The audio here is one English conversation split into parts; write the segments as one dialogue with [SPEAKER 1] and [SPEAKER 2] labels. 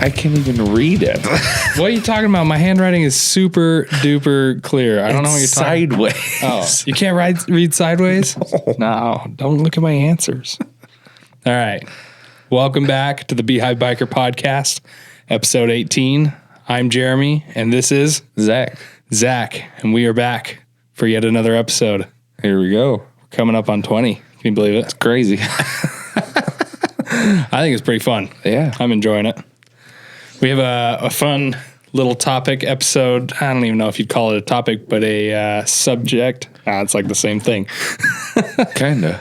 [SPEAKER 1] I can't even read it.
[SPEAKER 2] What are you talking about? My handwriting is super duper clear. I don't know what you're talking about.
[SPEAKER 1] Sideways.
[SPEAKER 2] Oh, you can't read sideways? No, don't look at my answers. All right. Welcome back to the Beehive Biker Podcast, episode 18. I'm Jeremy, and this is
[SPEAKER 1] Zach,
[SPEAKER 2] and we are back for yet another episode.
[SPEAKER 1] here we go.
[SPEAKER 2] We're coming up on 20. Can you believe it?
[SPEAKER 1] It's crazy.
[SPEAKER 2] I think it's pretty fun.
[SPEAKER 1] Yeah.
[SPEAKER 2] I'm enjoying it. We have a fun little topic episode. I don't even know if you'd call it a topic, but a subject. It's like the same thing.
[SPEAKER 1] Kinda.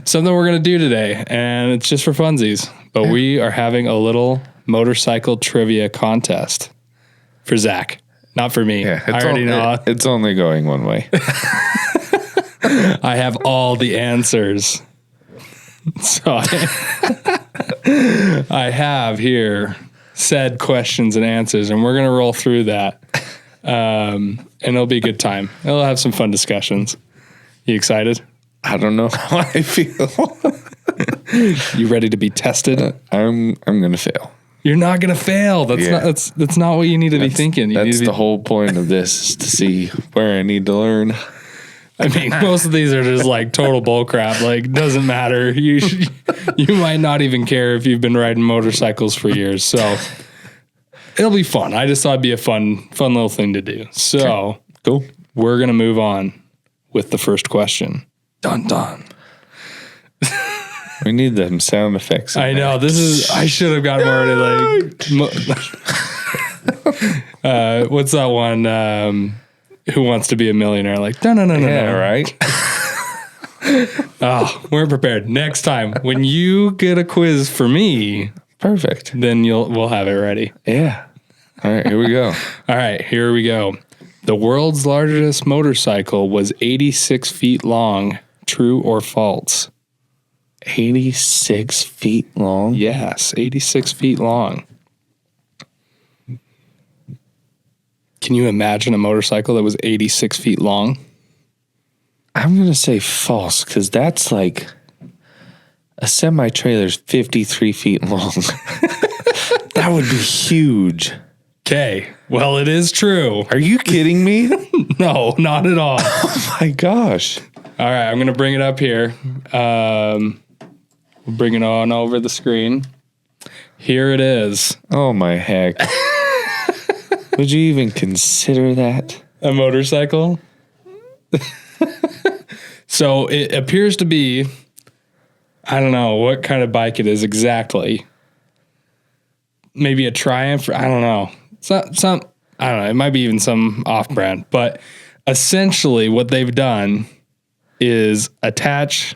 [SPEAKER 2] Something we're going to do today, and it's just for funsies. But we are having a little motorcycle trivia contest for Zach, not for me.
[SPEAKER 1] Yeah,
[SPEAKER 2] I already know.
[SPEAKER 1] It's only going one way.
[SPEAKER 2] I have all the answers. So I have here said questions and answers, and we're going to roll through that. And it'll be a good time. It'll have some fun discussions. You excited?
[SPEAKER 1] I don't know how I feel.
[SPEAKER 2] You ready to be tested?
[SPEAKER 1] I'm gonna fail.
[SPEAKER 2] You're not going to fail. That's not what you need to be thinking.
[SPEAKER 1] That's the whole point of this, is to see where I need to learn.
[SPEAKER 2] I mean, most of these are just like total bull crap. Like, doesn't matter. You might not even care if you've been riding motorcycles for years. So it'll be fun. I just thought it'd be a fun little thing to do. So
[SPEAKER 1] Cool.
[SPEAKER 2] We're going to move on with the first question. Dun dun.
[SPEAKER 1] We need them sound effects.
[SPEAKER 2] I know. I should have gotten more like, what's that one? Who Wants to Be a Millionaire? Like, no.
[SPEAKER 1] Yeah, right.
[SPEAKER 2] Oh, we're prepared. Next time, when you get a quiz for me,
[SPEAKER 1] Perfect.
[SPEAKER 2] then we'll have it ready.
[SPEAKER 1] Yeah. All right, here we go.
[SPEAKER 2] All right, here we go. The world's largest motorcycle was 86 feet long. True or false?
[SPEAKER 1] 86 feet long?
[SPEAKER 2] Yes, 86 feet long. Can you imagine a motorcycle that was 86 feet long?
[SPEAKER 1] I'm going to say false, because that's like a semi-trailer's 53 feet long. That would be huge.
[SPEAKER 2] Okay, well, it is true.
[SPEAKER 1] Are you kidding me?
[SPEAKER 2] No, not at all.
[SPEAKER 1] Oh my gosh.
[SPEAKER 2] All right, I'm going to bring it up here. We'll bring it on over the screen. Here it is.
[SPEAKER 1] Oh my heck. Would you even consider that?
[SPEAKER 2] A motorcycle? So it appears to be, I don't know what kind of bike it is exactly. Maybe a Triumph. I don't know. I don't know. It might be even some off-brand. But essentially what they've done is attach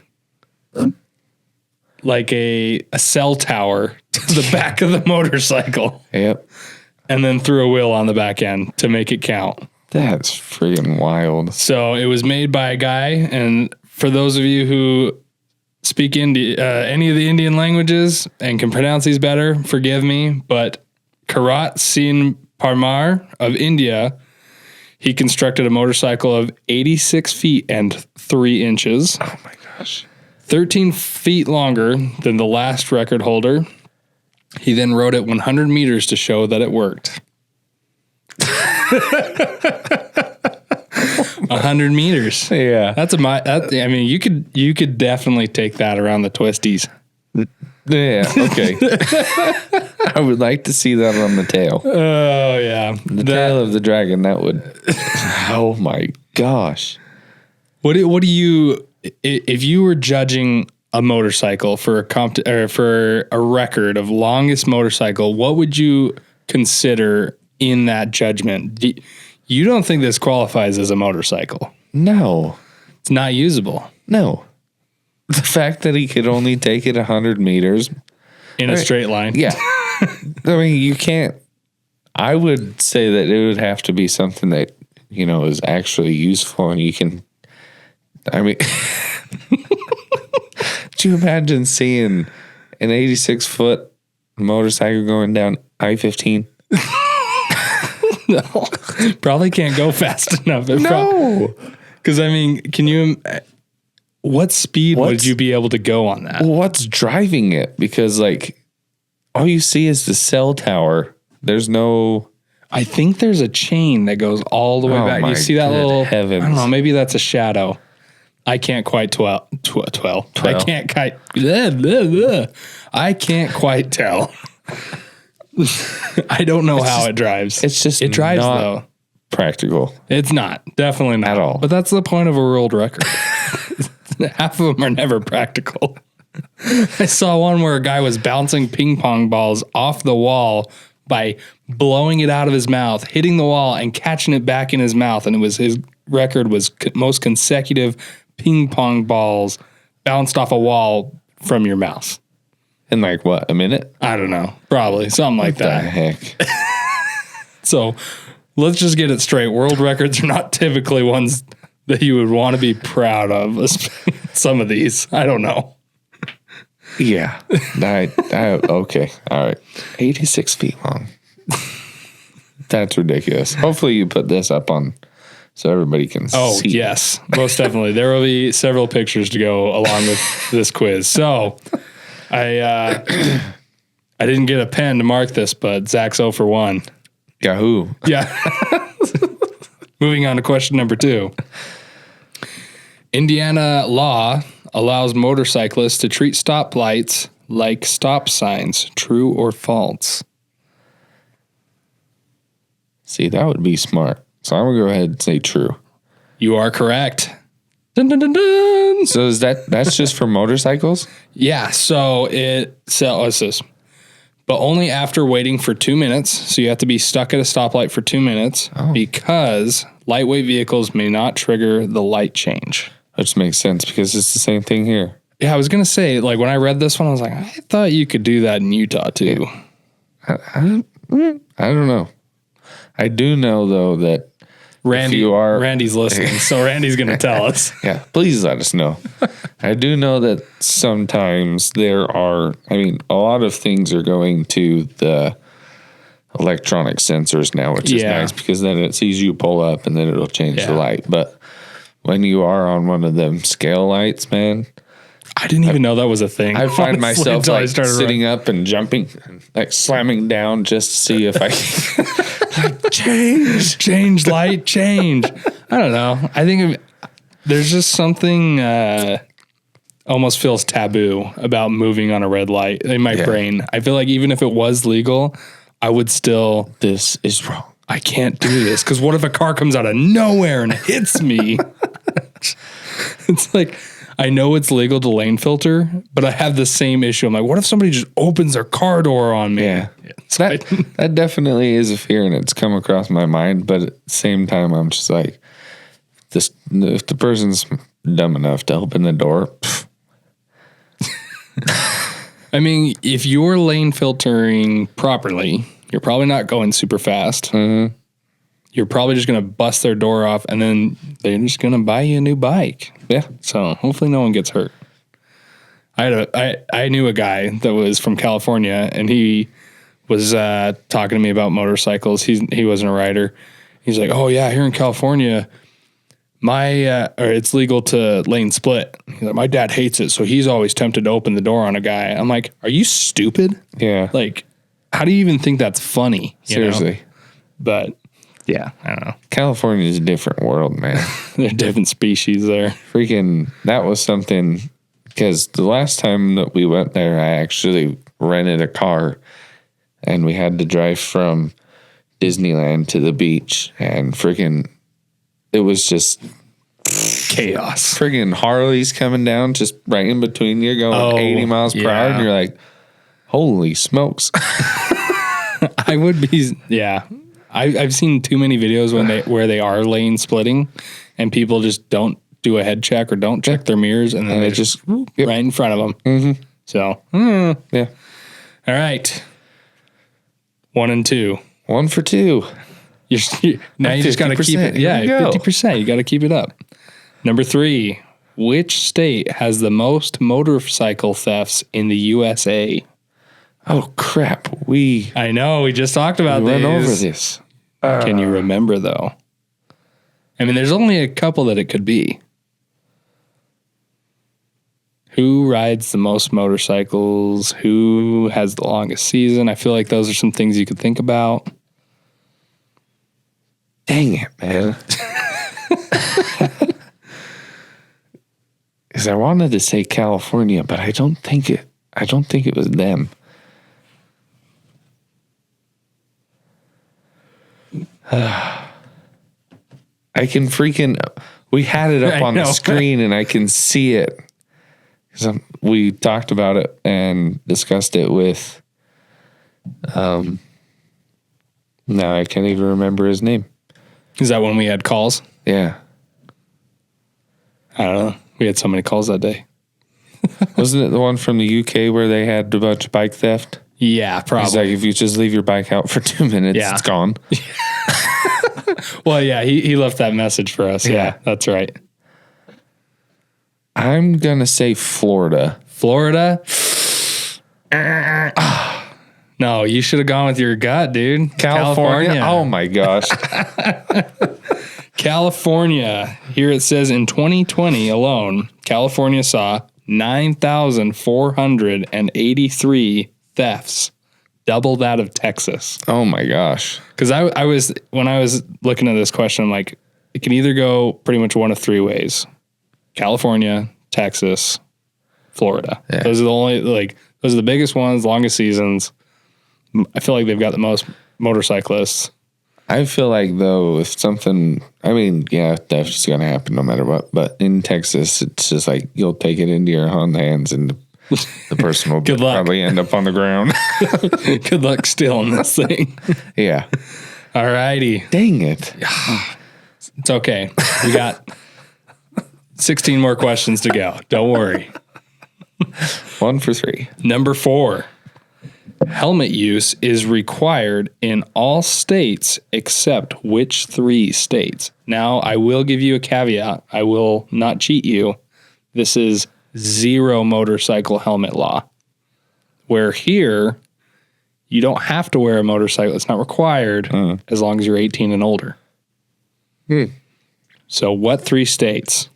[SPEAKER 2] like a cell tower to the back of the motorcycle.
[SPEAKER 1] Yep.
[SPEAKER 2] And then threw a wheel on the back end to make it count.
[SPEAKER 1] That's freaking wild.
[SPEAKER 2] So it was made by a guy, and for those of you who speak any of the Indian languages and can pronounce these better, forgive me, but Karat Singh Parmar of India, he constructed a motorcycle of 86 feet and 3 inches.
[SPEAKER 1] Oh my gosh.
[SPEAKER 2] 13 feet longer than the last record holder. He then rode it 100 meters to show that it worked. 100 meters.
[SPEAKER 1] Yeah.
[SPEAKER 2] I mean, you could definitely take that around the twisties.
[SPEAKER 1] Yeah. Okay. I would like to see that on the tail.
[SPEAKER 2] Oh yeah.
[SPEAKER 1] The tail of the dragon. That would. Oh my gosh.
[SPEAKER 2] What do you, if you were judging a motorcycle for for a record of longest motorcycle, what would you consider in that judgment? You don't think this qualifies as a motorcycle?
[SPEAKER 1] No.
[SPEAKER 2] It's not usable.
[SPEAKER 1] No. The fact that he could only take it 100 meters.
[SPEAKER 2] In a straight line.
[SPEAKER 1] Yeah. I mean, you can't. I would say that it would have to be something that, is actually useful and you can. I mean, do you imagine seeing an 86-foot motorcycle going down I-15?
[SPEAKER 2] No, probably can't go fast enough.
[SPEAKER 1] No.
[SPEAKER 2] Because, I mean, what speed would you be able to go on that?
[SPEAKER 1] Well, what's driving it? Because, like, all you see is the cell tower. There's no.
[SPEAKER 2] I think there's a chain that goes all the way back.
[SPEAKER 1] my
[SPEAKER 2] You see that
[SPEAKER 1] good
[SPEAKER 2] little,
[SPEAKER 1] heavens.
[SPEAKER 2] I don't know, maybe that's a shadow. I can't quite twirl. I can't quite, I can't quite tell. I don't know how it drives.
[SPEAKER 1] It's just
[SPEAKER 2] it drives
[SPEAKER 1] not
[SPEAKER 2] though.
[SPEAKER 1] practical.
[SPEAKER 2] It's not, definitely not
[SPEAKER 1] At all.
[SPEAKER 2] But that's the point of a world record. Half of them are never practical. I saw one where a guy was bouncing ping pong balls off the wall by blowing it out of his mouth, hitting the wall and catching it back in his mouth. And it was his record was most consecutive ping pong balls bounced off a wall from your mouth.
[SPEAKER 1] In like what, a minute?
[SPEAKER 2] I don't know. Probably something like
[SPEAKER 1] What the
[SPEAKER 2] that.
[SPEAKER 1] heck?
[SPEAKER 2] So let's just get it straight. World records are not typically ones that you would want to be proud of. Some of these, I don't know.
[SPEAKER 1] Yeah. Okay. All right. 86 feet long. That's ridiculous. Hopefully you put this up on so everybody can see.
[SPEAKER 2] Oh, yes. Most definitely. There will be several pictures to go along with this quiz. So I didn't get a pen to mark this, but Zach's 0 for 1.
[SPEAKER 1] Yahoo.
[SPEAKER 2] Yeah. Moving on to question number 2. Indiana law allows motorcyclists to treat stoplights like stop signs. True or false?
[SPEAKER 1] See, that would be smart. So I'm going to go ahead and say true.
[SPEAKER 2] You are correct. Dun, dun, dun, dun.
[SPEAKER 1] So that's just for motorcycles?
[SPEAKER 2] Yeah. So what's this? But only after waiting for 2 minutes. So you have to be stuck at a stoplight for 2 minutes because lightweight vehicles may not trigger the light change.
[SPEAKER 1] Which makes sense because it's the same thing here.
[SPEAKER 2] Yeah, I was going to say, like, when I read this one, I was like, I thought you could do that in Utah, too.
[SPEAKER 1] I don't know. I do know, though, that
[SPEAKER 2] Randy's listening, so Randy's going to tell us.
[SPEAKER 1] yeah, please let us know. I do know that sometimes there are, a lot of things are going to the electronic sensors now, which is nice because then it sees you pull up and then it'll change the light. But when you are on one of them scale lights, man,
[SPEAKER 2] I didn't even know that was a thing.
[SPEAKER 1] I find myself like sitting
[SPEAKER 2] running.
[SPEAKER 1] up and jumping, like slamming down just to see if I can
[SPEAKER 2] change light, change. I don't know. I think there's just something almost feels taboo about moving on a red light in my brain. I feel like even if it was legal, I would still.
[SPEAKER 1] This is wrong.
[SPEAKER 2] I can't do this because what if a car comes out of nowhere and hits me? It's like, I know it's legal to lane filter, but I have the same issue. I'm like, what if somebody just opens their car door on me?
[SPEAKER 1] Yeah. That definitely is a fear and it's come across my mind. But at the same time, I'm just like, if the person's dumb enough to open the door.
[SPEAKER 2] I mean, if you're lane filtering properly, you're probably not going super fast.
[SPEAKER 1] Mm-hmm.
[SPEAKER 2] You're probably just going to bust their door off and then they're just going to buy you a new bike.
[SPEAKER 1] Yeah.
[SPEAKER 2] So hopefully no one gets hurt. I knew a guy that was from California and he was talking to me about motorcycles. He wasn't a rider. He's like, oh yeah, here in California, it's legal to lane split. He's like, my dad hates it, so he's always tempted to open the door on a guy. I'm like, are you stupid?
[SPEAKER 1] Yeah.
[SPEAKER 2] Like, how do you even think that's funny?
[SPEAKER 1] Seriously.
[SPEAKER 2] Know? But yeah, I don't know.
[SPEAKER 1] California is a different world, man.
[SPEAKER 2] They're different species there.
[SPEAKER 1] Freaking, that was something, because the last time that we went there, I actually rented a car and we had to drive from Disneyland to the beach and freaking, it was just
[SPEAKER 2] chaos.
[SPEAKER 1] Friggin' Harleys coming down just right in between you going 80 miles per hour and you're like, holy smokes.
[SPEAKER 2] I would be, yeah. I've seen too many videos where they are lane splitting and people just don't do a head check or don't check their mirrors and then they just right in front of them. Mm-hmm. So,
[SPEAKER 1] yeah.
[SPEAKER 2] All right. 1 and 2.
[SPEAKER 1] 1 for 2.
[SPEAKER 2] Now you just got to keep it. Yeah, 50%. You got to keep it up. Number 3. Which state has the most motorcycle thefts in the USA?
[SPEAKER 1] Oh, crap.
[SPEAKER 2] I know. We just talked about this.
[SPEAKER 1] We went over this.
[SPEAKER 2] Can you remember, though? I mean, there's only a couple that it could be. Who rides the most motorcycles? Who has the longest season? I feel like those are some things you could think about.
[SPEAKER 1] Dang it, man. Because I wanted to say California, but I don't think it was them. I can freaking. We had it up on the screen, and I can see it. We talked about it and discussed it with. No, I can't even remember his name.
[SPEAKER 2] Is that when we had calls?
[SPEAKER 1] Yeah.
[SPEAKER 2] I don't know. We had so many calls that day.
[SPEAKER 1] Wasn't it the one from the UK where they had a bunch of bike theft?
[SPEAKER 2] Yeah, probably.
[SPEAKER 1] He's like, if you just leave your bike out for 2 minutes, it's gone.
[SPEAKER 2] Well, yeah, he left that message for us. Yeah, that's right.
[SPEAKER 1] I'm going to say Florida.
[SPEAKER 2] Florida? No, you should have gone with your gut, dude.
[SPEAKER 1] California? Oh, my gosh.
[SPEAKER 2] California. Here it says in 2020 alone, California saw 9,483 thefts, double that of Texas.
[SPEAKER 1] Oh, my gosh.
[SPEAKER 2] Because when I was looking at this question, I'm like, it can either go pretty much one of three ways. California, Texas, Florida. Yeah. Those are the biggest ones, longest seasons. I feel like they've got the most motorcyclists.
[SPEAKER 1] I feel like, though, if something, that's just going to happen no matter what. But in Texas, it's just like you'll take it into your own hands and the person will probably end up on the ground.
[SPEAKER 2] Good luck stealing this thing.
[SPEAKER 1] Yeah.
[SPEAKER 2] All righty.
[SPEAKER 1] Dang it.
[SPEAKER 2] It's okay. We got 16 more questions to go. Don't worry.
[SPEAKER 1] 1 for 3.
[SPEAKER 2] Number 4. Helmet use is required in all states except which 3 states? Now, I will give you a caveat. I will not cheat you. This is zero motorcycle helmet law. Where here, you don't have to wear a motorcycle. It's not required as long as you're 18 and older. So what 3 states?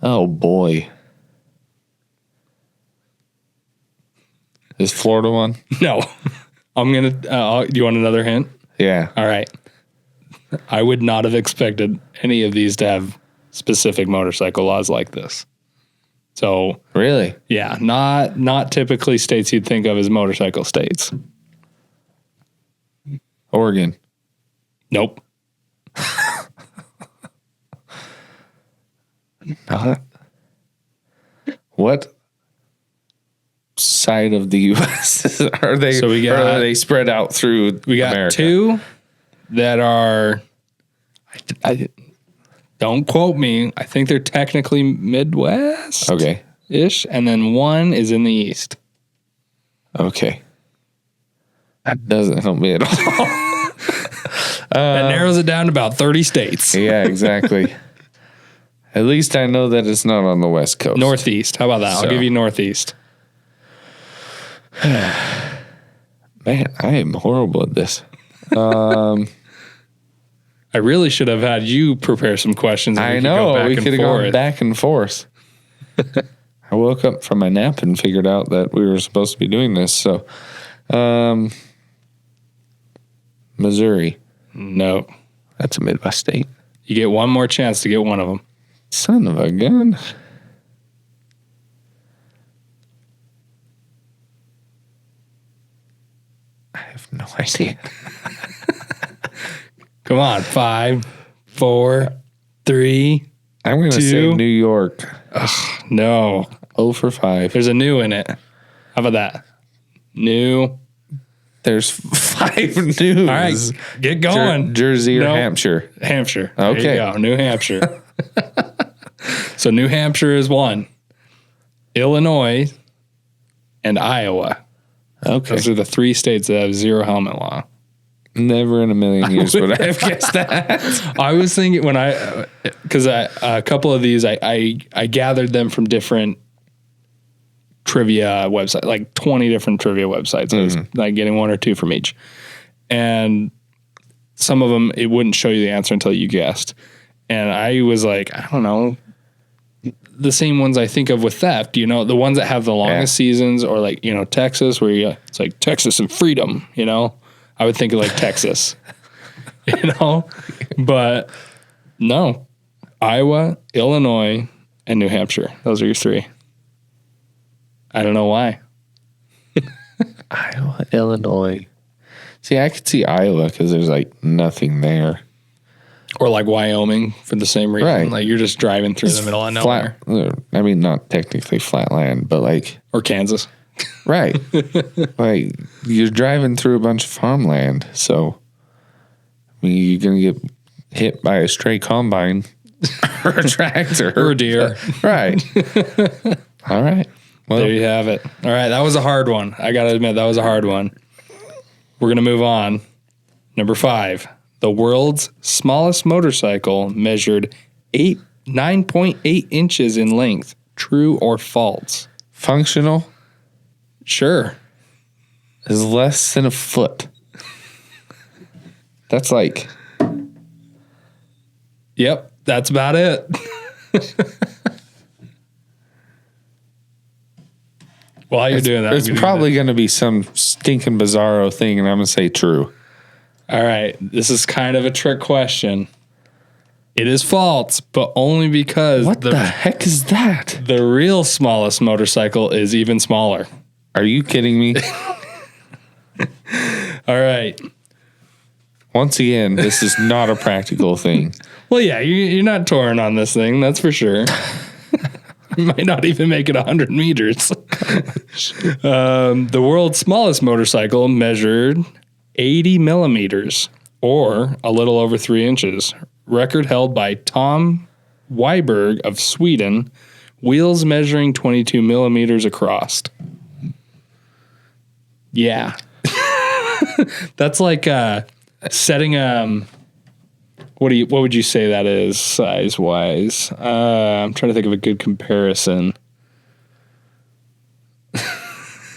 [SPEAKER 1] Oh, boy. Is Florida one?
[SPEAKER 2] No. I'm going to... do you want another hint?
[SPEAKER 1] Yeah.
[SPEAKER 2] All right. I would not have expected any of these to have specific motorcycle laws like this. So...
[SPEAKER 1] Really?
[SPEAKER 2] Yeah. Not typically states you'd think of as motorcycle states.
[SPEAKER 1] Oregon.
[SPEAKER 2] Nope.
[SPEAKER 1] Not. What side of the U.S. are they?
[SPEAKER 2] So we got,
[SPEAKER 1] or are they spread out through
[SPEAKER 2] we got
[SPEAKER 1] America?
[SPEAKER 2] 2 that are, I don't quote me, I think they're technically Midwest.
[SPEAKER 1] Okay.
[SPEAKER 2] Ish. And then 1 is in the East.
[SPEAKER 1] Okay. That doesn't help me at all.
[SPEAKER 2] That narrows it down to about 30 states.
[SPEAKER 1] Yeah, exactly. At least I know that it's not on the West Coast.
[SPEAKER 2] Northeast. How about that? I'll give you Northeast.
[SPEAKER 1] Man, I am horrible at this.
[SPEAKER 2] I really should have had you prepare some questions.
[SPEAKER 1] I know. We could have gone back and forth. I woke up from my nap and figured out that we were supposed to be doing this. So, Missouri.
[SPEAKER 2] No.
[SPEAKER 1] That's a Midwest state.
[SPEAKER 2] You get one more chance to get one of them.
[SPEAKER 1] Son of a gun. I have no idea.
[SPEAKER 2] Come on. 5, 4, 3.
[SPEAKER 1] I'm going to say New York.
[SPEAKER 2] Ugh, no.
[SPEAKER 1] 0 for 5.
[SPEAKER 2] There's a new in it. How about that? New.
[SPEAKER 1] There's 5 news.
[SPEAKER 2] All right. Get going.
[SPEAKER 1] Jersey or Hampshire?
[SPEAKER 2] Hampshire.
[SPEAKER 1] Okay.
[SPEAKER 2] There you go. New Hampshire. So New Hampshire is 1. Illinois and Iowa.
[SPEAKER 1] Okay.
[SPEAKER 2] Those are the 3 states that have zero helmet law.
[SPEAKER 1] Never in a million years would I have guessed that.
[SPEAKER 2] I was thinking when because a couple of these, I gathered them from different trivia websites, like 20 different trivia websites. I was like getting 1 or 2 from each. And some of them, it wouldn't show you the answer until you guessed. And I was like, I don't know, the same ones I think of with theft, you know, the ones that have the longest seasons, or like, you know, Texas, where it's like Texas and freedom, you know, I would think of like Texas, you know, but no, Iowa, Illinois, and New Hampshire. Those are your three. I don't know why.
[SPEAKER 1] Iowa, Illinois. See, I could see Iowa because there's like nothing there.
[SPEAKER 2] Or like Wyoming for the same reason.
[SPEAKER 1] Right.
[SPEAKER 2] Like you're just driving through the middle of nowhere.
[SPEAKER 1] I mean, not technically flat land, but like.
[SPEAKER 2] Or Kansas.
[SPEAKER 1] Right. Like you're driving through a bunch of farmland. So, I mean, you're going to get hit by a stray combine or a tractor.
[SPEAKER 2] Or a deer.
[SPEAKER 1] Right. All right.
[SPEAKER 2] Well, there you have it. All right. That was a hard one. I got to admit, that was a hard one. We're going to move on. Number 5. The world's smallest motorcycle measured 9.8 inches in length. True or false?
[SPEAKER 1] Functional?
[SPEAKER 2] Sure.
[SPEAKER 1] Is less than a foot. That's like.
[SPEAKER 2] Yep, that's about it. While you're doing that,
[SPEAKER 1] it's probably going to be some stinking bizarro thing, and I'm going to say true.
[SPEAKER 2] All right, this is kind of a trick question. It is false, but only because
[SPEAKER 1] what the heck is that?
[SPEAKER 2] The real smallest motorcycle is even smaller.
[SPEAKER 1] Are you kidding me?
[SPEAKER 2] All right.
[SPEAKER 1] Once again, this is not a practical thing.
[SPEAKER 2] Well, yeah, you're not touring on this thing, that's for sure. You might not even make it 100 meters. The world's smallest motorcycle measured 80 millimeters, or a little over 3 inches. Record held by Tom Weiberg of Sweden. Wheels measuring 22 millimeters across. Yeah. That's like setting what would you say that is size wise? I'm trying to think of a good comparison.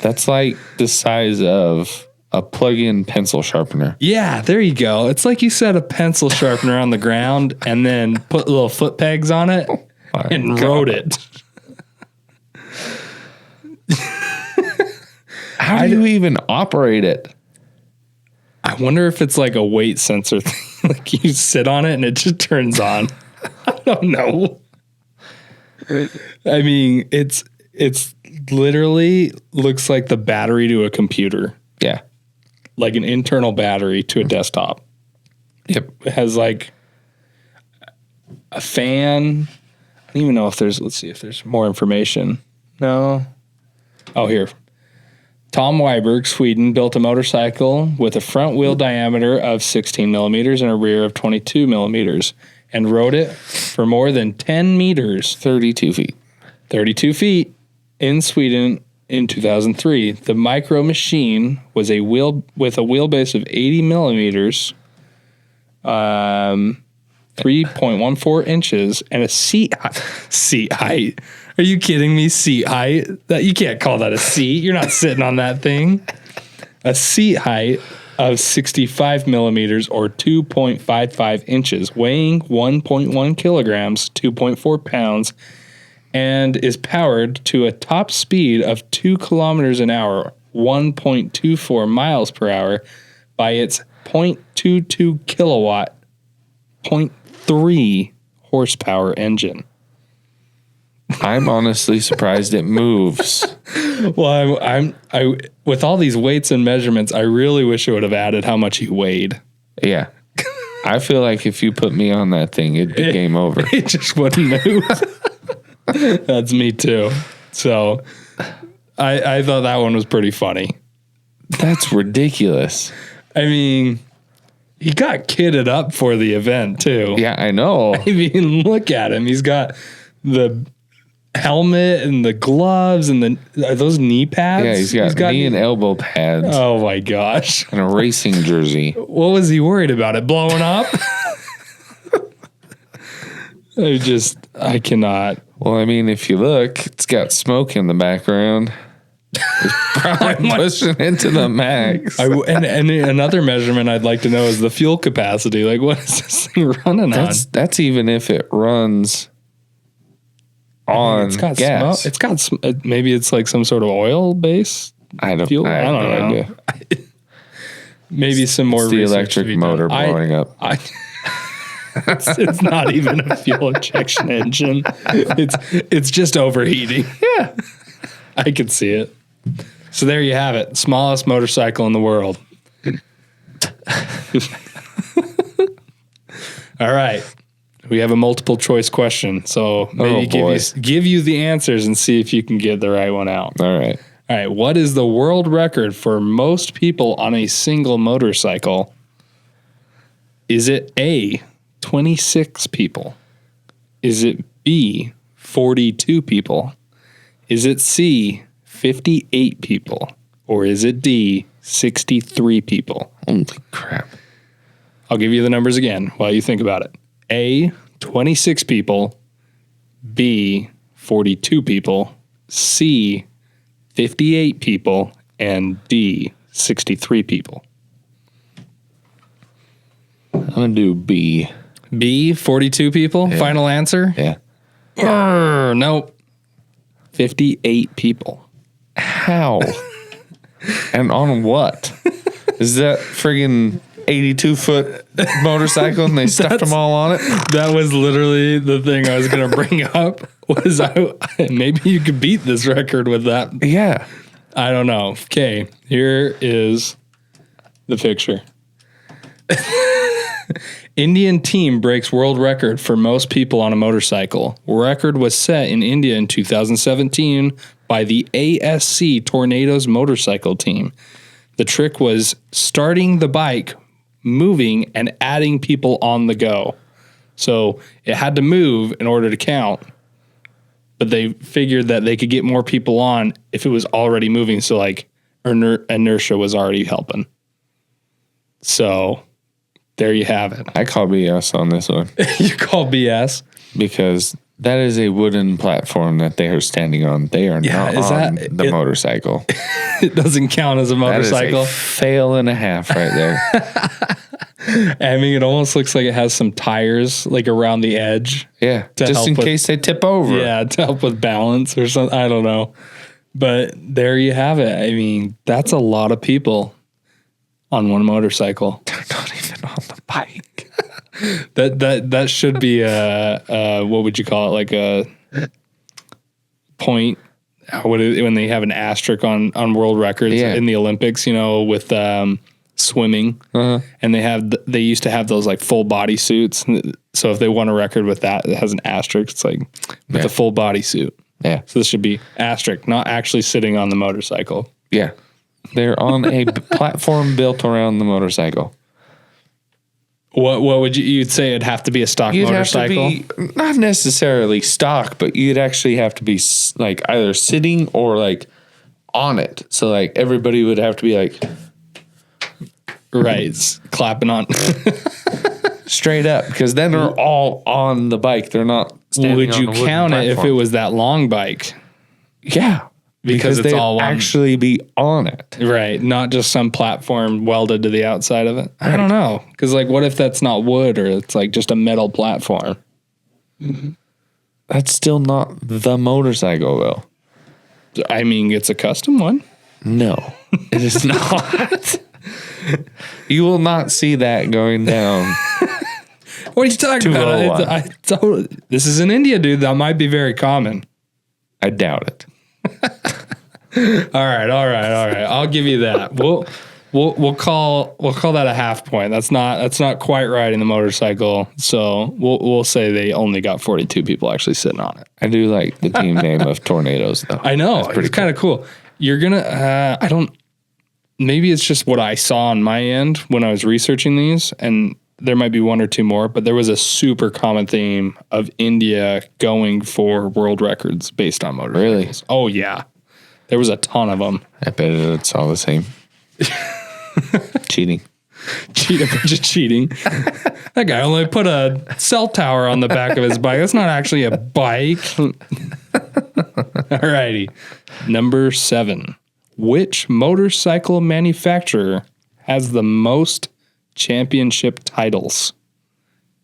[SPEAKER 1] That's like the size of a plug-in pencil sharpener.
[SPEAKER 2] Yeah, there you go. It's like you set a pencil sharpener on the ground and then put little foot pegs on it and rode it.
[SPEAKER 1] How do you even operate it?
[SPEAKER 2] I wonder if it's like a weight sensor thing. Like you sit on it and it just turns on. I don't know. I mean, it's literally looks like the battery to a computer.
[SPEAKER 1] Yeah.
[SPEAKER 2] Like an internal battery to a desktop.
[SPEAKER 1] Yep.
[SPEAKER 2] It has like a fan. I don't even know if let's see if there's more information. No. Oh, here. Tom Weiberg, Sweden, built a motorcycle with a front wheel diameter of 16 millimeters and a rear of 22 millimeters and rode it for more than 10 meters.
[SPEAKER 1] 32 feet.
[SPEAKER 2] 32 feet in Sweden in 2003. The micro machine was with a wheelbase of 80 millimeters, 3.14 inches, and a seat height. Are you kidding me? Seat height? That you can't call that a seat. You're not sitting on that thing. A seat height of 65 millimeters or 2.55 inches, weighing 1.1 kilograms, 2.4 pounds, and is powered to a top speed of 2 kilometers an hour, 1.24 miles per hour, by its 0.22 kilowatt, 0.3 horsepower engine.
[SPEAKER 1] I'm honestly surprised it moves.
[SPEAKER 2] Well, I with all these weights and measurements, I really wish it would have added how much he weighed.
[SPEAKER 1] Yeah. I feel like if you put me on that thing, it'd be game over.
[SPEAKER 2] It just wouldn't move. That's me too. So I thought that one was pretty funny.
[SPEAKER 1] That's ridiculous.
[SPEAKER 2] I mean, he got kitted up for the event too.
[SPEAKER 1] Yeah, I know.
[SPEAKER 2] I mean, look at him. He's got the helmet and the gloves and are those knee pads?
[SPEAKER 1] Yeah, he's got knee and elbow pads.
[SPEAKER 2] Oh my gosh.
[SPEAKER 1] And a racing jersey.
[SPEAKER 2] What was he worried about? It blowing up? I cannot.
[SPEAKER 1] Well, I mean, if you look, it's got smoke in the background. It's probably pushing into the max.
[SPEAKER 2] And another measurement I'd like to know is the fuel capacity. Like, what is this thing running on?
[SPEAKER 1] That's even if it runs on
[SPEAKER 2] It's got
[SPEAKER 1] gas.
[SPEAKER 2] smoke. It's got maybe it's like some sort of oil base.
[SPEAKER 1] I have
[SPEAKER 2] fuel?
[SPEAKER 1] no
[SPEAKER 2] I don't know.
[SPEAKER 1] idea.
[SPEAKER 2] Maybe some more
[SPEAKER 1] It's the
[SPEAKER 2] research to
[SPEAKER 1] electric
[SPEAKER 2] be
[SPEAKER 1] motor
[SPEAKER 2] done.
[SPEAKER 1] blowing up.
[SPEAKER 2] It's not even a fuel injection engine. It's just overheating.
[SPEAKER 1] Yeah.
[SPEAKER 2] I can see it. So there you have it. Smallest motorcycle in the world. All right. We have a multiple choice question. So maybe give you the answers and see if you can get the right one out.
[SPEAKER 1] All right.
[SPEAKER 2] All right. What is the world record for most people on a single motorcycle? Is it A, 26 people? Is it B, 42 people? Is it C, 58 people? Or is it D, 63 people?
[SPEAKER 1] Holy crap.
[SPEAKER 2] I'll give you the numbers again while you think about it. A, 26 people. B, 42 people. C, 58 people. And D, 63 people.
[SPEAKER 1] I'm going to do B.
[SPEAKER 2] B, 42 people? Yeah. Final answer?
[SPEAKER 1] Yeah.
[SPEAKER 2] Nope. 58 people.
[SPEAKER 1] How? And on what? Is that friggin' 82-foot motorcycle and they stuffed them all on it?
[SPEAKER 2] That was literally the thing I was going to bring up. Maybe you could beat this record with that.
[SPEAKER 1] Yeah.
[SPEAKER 2] I don't know. Okay, here is the picture. Indian team breaks world record for most people on a motorcycle. Record was set in India in 2017 by the ASC Tornadoes motorcycle team. The trick was starting the bike, moving, and adding people on the go. So it had to move in order to count, but they figured that they could get more people on if it was already moving. So like inertia was already helping. So there you have it.
[SPEAKER 1] I call BS on this one.
[SPEAKER 2] You call BS?
[SPEAKER 1] Because that is a wooden platform that they are standing on. They are not on the motorcycle.
[SPEAKER 2] It doesn't count as a motorcycle.
[SPEAKER 1] That is a fail and a half right there.
[SPEAKER 2] I mean, it almost looks like it has some tires like around the edge.
[SPEAKER 1] Yeah, just in case they tip over.
[SPEAKER 2] Yeah, to help with balance or something. I don't know. But there you have it. I mean, that's a lot of people on one motorcycle.
[SPEAKER 1] They're not even on the bike.
[SPEAKER 2] That should be a what would you call it? Like a point when they have an asterisk on world records in the Olympics, you know, with swimming, and they used to have those like full body suits. So if they won a record with that, it has an asterisk. It's like with a full body suit.
[SPEAKER 1] Yeah.
[SPEAKER 2] So this should be asterisk, not actually sitting on the motorcycle.
[SPEAKER 1] Yeah. They're on a platform built around the motorcycle.
[SPEAKER 2] What would you'd say it'd have to be a stock motorcycle?
[SPEAKER 1] Have to be, not necessarily stock, but you'd actually have to be like either sitting or like on it. So like everybody would have to be like
[SPEAKER 2] clapping on
[SPEAKER 1] straight up, because then they're all on the bike. They're not standing
[SPEAKER 2] would
[SPEAKER 1] on
[SPEAKER 2] you
[SPEAKER 1] the
[SPEAKER 2] count it
[SPEAKER 1] platform.
[SPEAKER 2] if it was that long bike?
[SPEAKER 1] Yeah. Because
[SPEAKER 2] it's all
[SPEAKER 1] actually be on it.
[SPEAKER 2] Right. Not just some platform welded to the outside of it. I don't know. Because, like, what if that's not wood or it's like just a metal platform?
[SPEAKER 1] Mm-hmm. That's still not the motorcycle, though.
[SPEAKER 2] I mean, it's a custom one.
[SPEAKER 1] No, it is not. You will not see that going down.
[SPEAKER 2] What are you talking about? This is in India, dude. That might be very common.
[SPEAKER 1] I doubt it.
[SPEAKER 2] All right. I'll give you that. We'll call that a half point. That's not quite right in the motorcycle. So we'll say they only got 42 people actually sitting on it.
[SPEAKER 1] I do like the team name of Tornadoes, though.
[SPEAKER 2] I know it's kind of cool. You're gonna. Maybe it's just what I saw on my end when I was researching these, and there might be one or two more, but there was a super common theme of India going for world records based on motorcycles.
[SPEAKER 1] Really?
[SPEAKER 2] Oh, yeah. There was a ton of them.
[SPEAKER 1] I bet it's all the same. Cheating.
[SPEAKER 2] Just cheating. That guy only put a cell tower on the back of his bike. That's not actually a bike. All righty. Number 7. Which motorcycle manufacturer has the most championship titles?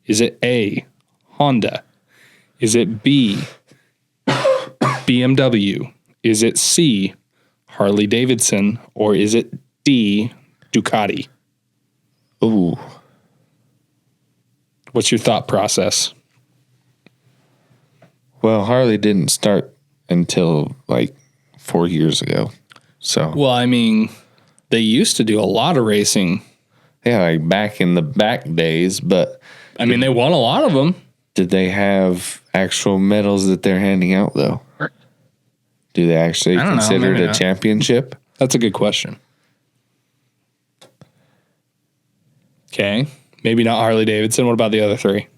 [SPEAKER 2] Is it A, Honda? Is it B, BMW? Is it C, Harley Davidson, or is it D, Ducati?
[SPEAKER 1] Ooh.
[SPEAKER 2] What's your thought process?
[SPEAKER 1] Well, Harley didn't start until like 4 years ago. So,
[SPEAKER 2] Well, I mean, they used to do a lot of racing.
[SPEAKER 1] yeah, like back in the back days, but
[SPEAKER 2] I mean, they won a lot of them.
[SPEAKER 1] did they have actual medals that they're handing out, though? Do they actually
[SPEAKER 2] I don't know,
[SPEAKER 1] consider it
[SPEAKER 2] maybe
[SPEAKER 1] a
[SPEAKER 2] not.
[SPEAKER 1] championship?
[SPEAKER 2] That's a good question. Okay. Maybe not Harley Davidson. What about the other three?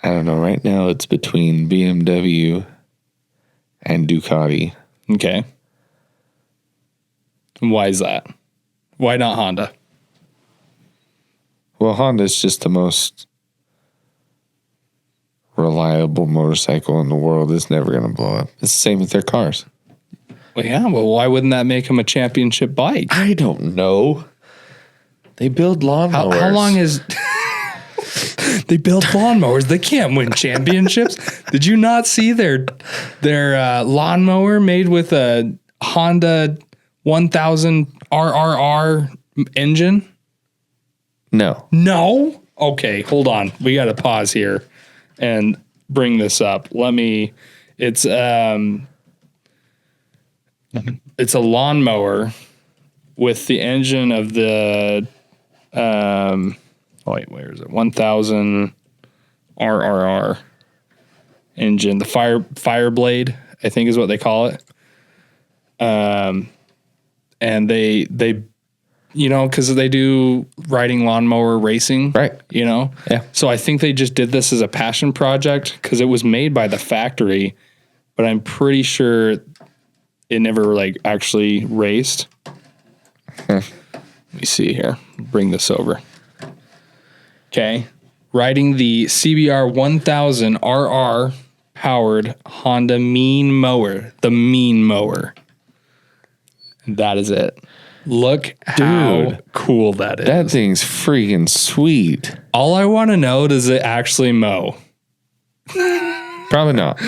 [SPEAKER 1] I don't know. Right now, it's between BMW and Ducati.
[SPEAKER 2] Okay. And why is that? Why not Honda?
[SPEAKER 1] Well, Honda's just the most reliable motorcycle in the world. It's never going to blow up. It's the same with their cars.
[SPEAKER 2] Well, yeah. Well, why wouldn't that make them a championship bike?
[SPEAKER 1] I don't know. They build lawnmowers.
[SPEAKER 2] How long is... They build lawnmowers. They can't win championships. Did you not see their lawnmower made with a Honda 1000 RRR engine?
[SPEAKER 1] No.
[SPEAKER 2] No? Okay, hold on. We got to pause here and bring this up. It's a lawnmower with the engine of the where is it? 1000 RRR engine, the Fireblade, I think is what they call it. And they because they do riding lawnmower racing,
[SPEAKER 1] Right.
[SPEAKER 2] Yeah. So I think they just did this as a passion project because it was made by the factory, but I'm pretty sure it never actually raced. Let me see here. Bring this over. Okay. Riding the CBR 1000 RR powered Honda Mean Mower. The Mean Mower. That is it. Look how cool that is.
[SPEAKER 1] That thing's freaking sweet.
[SPEAKER 2] All I want to know, does it actually mow?
[SPEAKER 1] Probably not.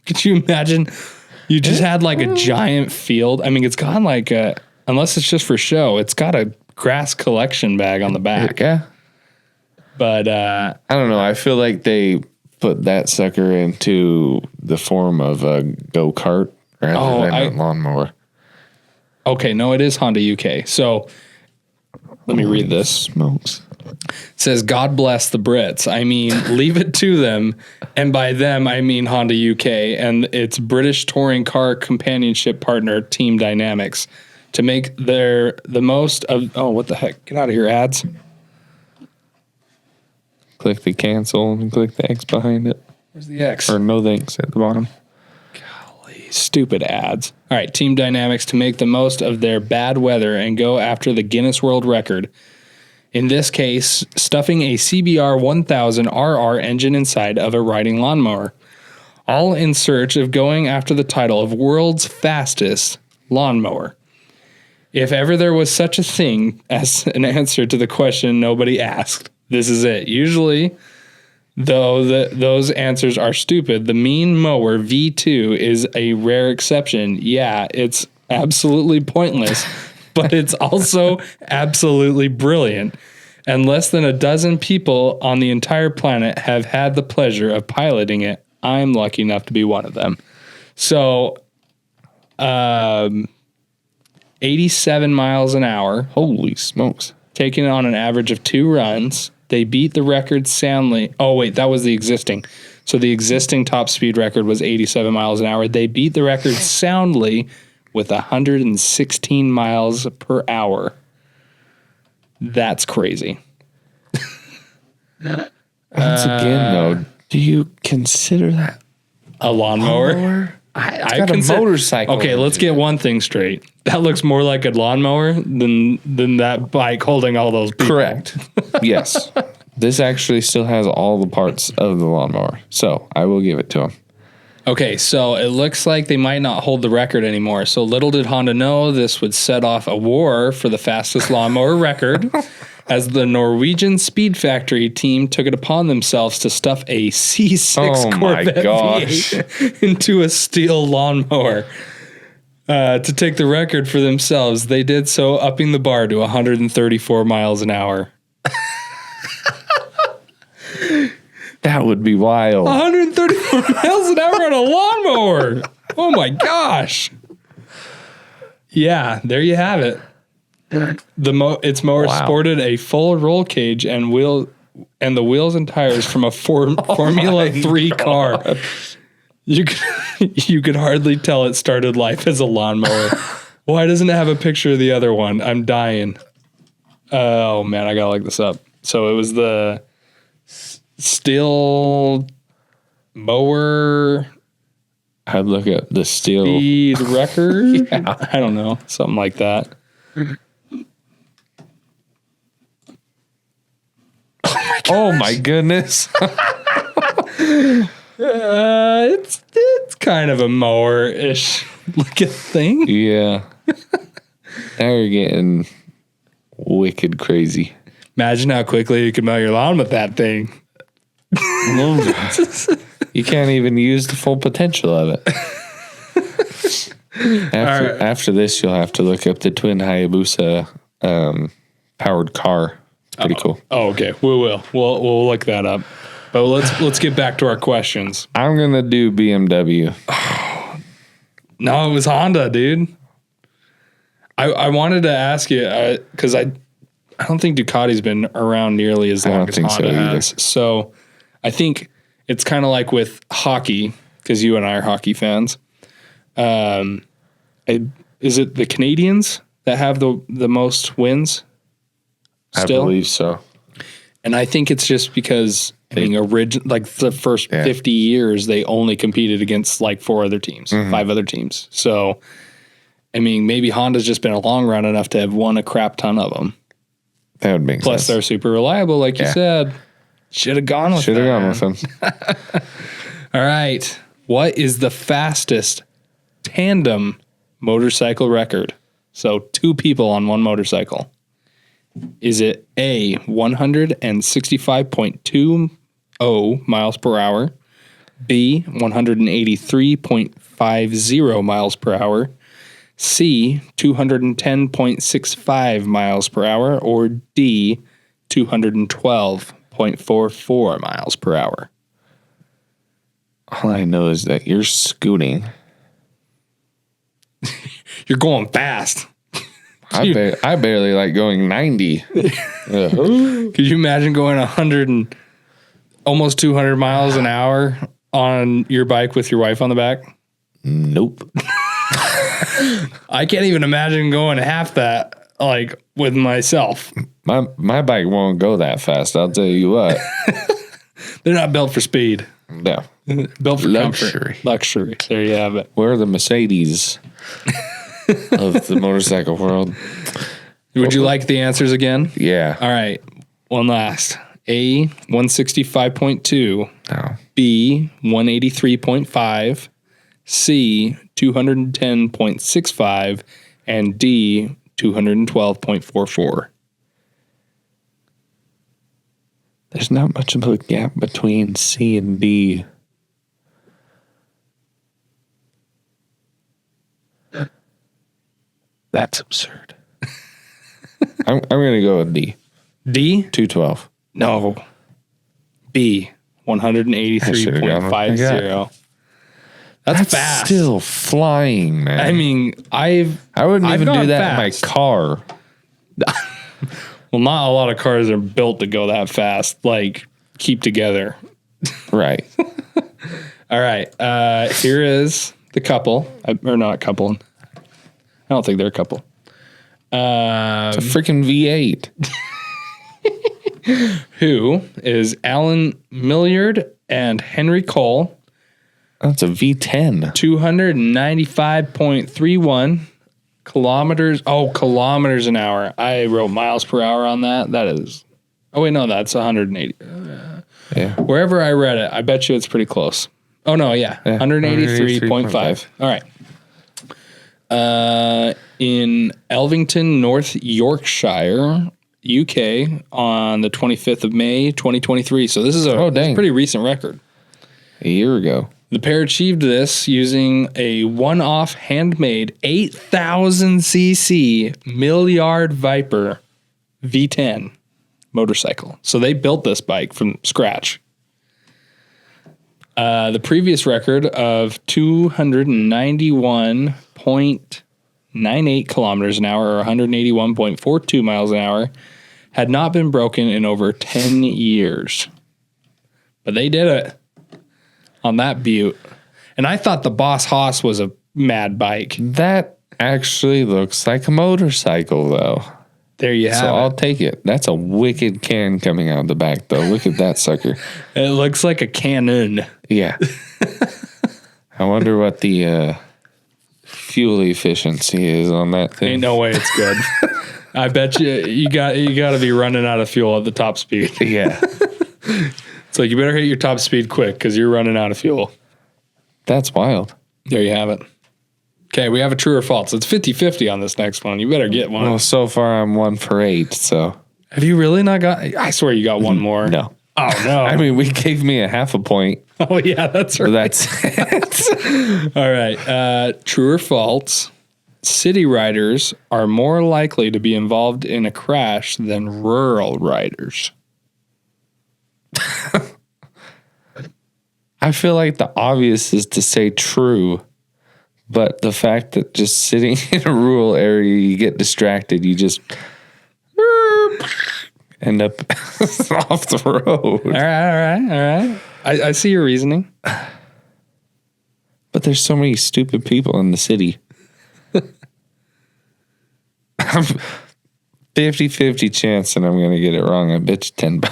[SPEAKER 2] Could you imagine? You just had a giant field. I mean, it's got unless it's just for show, it's got a grass collection bag on the back.
[SPEAKER 1] Yeah.
[SPEAKER 2] But
[SPEAKER 1] I don't know. I feel like they put that sucker into the form of a go-kart rather than a lawnmower.
[SPEAKER 2] Okay, no, it is Honda UK. So let me read this.
[SPEAKER 1] Smokes.
[SPEAKER 2] It says, God bless the Brits. I mean, leave it to them. And by them, I mean Honda UK and its British touring car companionship partner, Team Dynamics, to make the most of... Oh, what the heck? Get out of here, ads.
[SPEAKER 1] Click the cancel and click the X behind it.
[SPEAKER 2] Where's the X?
[SPEAKER 1] Or no thanks at the bottom.
[SPEAKER 2] Golly, stupid ads. All right, Team Dynamics to make the most of their bad weather and go after the Guinness World Record. In this case, stuffing a CBR 1000 RR engine inside of a riding lawnmower. All in search of going after the title of world's fastest lawnmower. If ever there was such a thing as an answer to the question nobody asked, this is it. Usually, though those answers are stupid, the Mean Mower V2 is a rare exception. Yeah, it's absolutely pointless, but it's also absolutely brilliant. And less than a dozen people on the entire planet have had the pleasure of piloting it. I'm lucky enough to be one of them. So, 87 miles an hour.
[SPEAKER 1] Holy smokes.
[SPEAKER 2] Taking on an average of 2 runs. They beat the record soundly. Oh, wait, that was the existing. So the existing top speed record was 87 miles an hour. They beat the record soundly with 116 miles per hour. That's crazy.
[SPEAKER 1] Once again, though, do you consider that
[SPEAKER 2] a lawnmower? I
[SPEAKER 1] got a motorcycle.
[SPEAKER 2] Okay, let's get one thing straight. That looks more like a lawnmower than that bike holding all those people.
[SPEAKER 1] Correct. Yes. This actually still has all the parts of the lawnmower. So I will give it to him.
[SPEAKER 2] Okay, so it looks like they might not hold the record anymore. So little did Honda know this would set off a war for the fastest lawnmower record, as the Norwegian Speed Factory team took it upon themselves to stuff a C6 Corvette V8 into a steel lawnmower. To take the record for themselves, they did so upping the bar to 134 miles an hour.
[SPEAKER 1] That would be wild.
[SPEAKER 2] 134 miles an hour on a lawnmower. Oh my gosh. Yeah, there you have it. Its mower sported a full roll cage and the wheels and tires from a Formula 3 car. You could hardly tell it started life as a lawnmower. Why doesn't it have a picture of the other one? I'm dying. Oh man, I gotta look this up. So it was the steel mower.
[SPEAKER 1] I'd look at the steel
[SPEAKER 2] speed record. Yeah. I don't know, something like that.
[SPEAKER 1] Oh my goodness.
[SPEAKER 2] It's kind of a mower-ish looking thing.
[SPEAKER 1] Yeah. Now you're getting wicked crazy.
[SPEAKER 2] Imagine how quickly you can mow your lawn with that thing.
[SPEAKER 1] You can't even use the full potential of it. After this, you'll have to look up the twin Hayabusa powered car. It's pretty cool.
[SPEAKER 2] Oh, okay. We will. We'll look that up. But let's get back to our questions.
[SPEAKER 1] I'm gonna do BMW.
[SPEAKER 2] No, it was Honda, dude. I wanted to ask you because I don't think Ducati's been around nearly as long as Honda has. So I think it's kind of like with hockey, because you and I are hockey fans. Is it the Canadians that have the most wins?
[SPEAKER 1] Still? I believe so.
[SPEAKER 2] And I think it's just because like the first 50 years, they only competed against like 5 other teams. So, I mean, maybe Honda's just been a long run enough to have won a crap ton of them.
[SPEAKER 1] That would make sense.
[SPEAKER 2] Plus, they're super reliable, like you said. Should have gone with them. All right. What is the fastest tandem motorcycle record? So 2 people on one motorcycle. Is it A, 165.20 miles per hour, B, 183.50 miles per hour, C, 210.65 miles per hour, or D, 212.44 miles per hour?
[SPEAKER 1] All I know is that you're scooting.
[SPEAKER 2] You're going fast.
[SPEAKER 1] I barely like going 90.
[SPEAKER 2] Could you imagine going 100 and almost 200 miles an hour on your bike with your wife on the back?
[SPEAKER 1] Nope.
[SPEAKER 2] I can't even imagine going half that, like, with myself.
[SPEAKER 1] My bike won't go that fast, I'll tell you what.
[SPEAKER 2] They're not built for speed.
[SPEAKER 1] No.
[SPEAKER 2] Built for
[SPEAKER 1] luxury.
[SPEAKER 2] Comfort. Luxury. There you have it.
[SPEAKER 1] We're the Mercedes of the motorcycle world.
[SPEAKER 2] Would you like the answers again?
[SPEAKER 1] Yeah.
[SPEAKER 2] All right. One last. A, 165.2.
[SPEAKER 1] No.
[SPEAKER 2] B, 183.5. C, 210.65. And D, 212.44.
[SPEAKER 1] There's not much of a gap between C and D. That's absurd. I'm going to go with D.
[SPEAKER 2] D?
[SPEAKER 1] 212.
[SPEAKER 2] No. B, 183.50. That's fast.
[SPEAKER 1] Still flying, man.
[SPEAKER 2] I mean, I
[SPEAKER 1] wouldn't even do that
[SPEAKER 2] fast.
[SPEAKER 1] in my car.
[SPEAKER 2] Well, not a lot of cars are built to go that fast, like keep together.
[SPEAKER 1] Right.
[SPEAKER 2] All right. Here is the couple, or not couple. I don't think they're a couple.
[SPEAKER 1] It's a freaking V8.
[SPEAKER 2] Who is Alan Milliard and Henry Cole.
[SPEAKER 1] That's a V10.
[SPEAKER 2] 295.31 kilometers. Oh, kilometers an hour. I wrote miles per hour on that. That is. Oh, wait, no, that's 180.
[SPEAKER 1] Yeah.
[SPEAKER 2] Wherever I read it, I bet you it's pretty close. Oh, no, yeah. 183.5. All right. In Elvington, North Yorkshire, UK on the 25th of May, 2023. So this is a pretty recent record.
[SPEAKER 1] A year ago.
[SPEAKER 2] The pair achieved this using a one-off handmade 8,000cc Milliard Viper V10 motorcycle. So they built this bike from scratch. The previous record of 291.98 kilometers an hour or 181.42 miles an hour had not been broken in over 10 years. But they did it on that butte. And I thought the Boss Haas was a mad bike.
[SPEAKER 1] That actually looks like a motorcycle, though.
[SPEAKER 2] There you have it.
[SPEAKER 1] So I'll take it. That's a wicked can coming out of the back, though. Look at that sucker.
[SPEAKER 2] It looks like a cannon.
[SPEAKER 1] Yeah. I wonder what the fuel efficiency is on that thing.
[SPEAKER 2] Ain't no way it's good. I bet you got to be running out of fuel at the top speed.
[SPEAKER 1] Yeah.
[SPEAKER 2] It's like you better hit your top speed quick because you're running out of fuel.
[SPEAKER 1] That's wild.
[SPEAKER 2] There you have it. Okay, we have a true or false. It's 50-50 on this next one. You better get one.
[SPEAKER 1] Well, so far I'm 1 for 8, so.
[SPEAKER 2] Have you really not got... I swear you got one more.
[SPEAKER 1] No.
[SPEAKER 2] Oh, no.
[SPEAKER 1] I mean, we gave me a half a point.
[SPEAKER 2] Oh, yeah, that's right.
[SPEAKER 1] So that's it.
[SPEAKER 2] All right. True or false? City riders are more likely to be involved in a crash than rural riders.
[SPEAKER 1] I feel like the obvious is to say true, but the fact that just sitting in a rural area, you get distracted, you just end up off the road.
[SPEAKER 2] All right. I see your reasoning.
[SPEAKER 1] But there's so many stupid people in the city. 50-50 chance that I'm going to get it wrong. I bet you $10.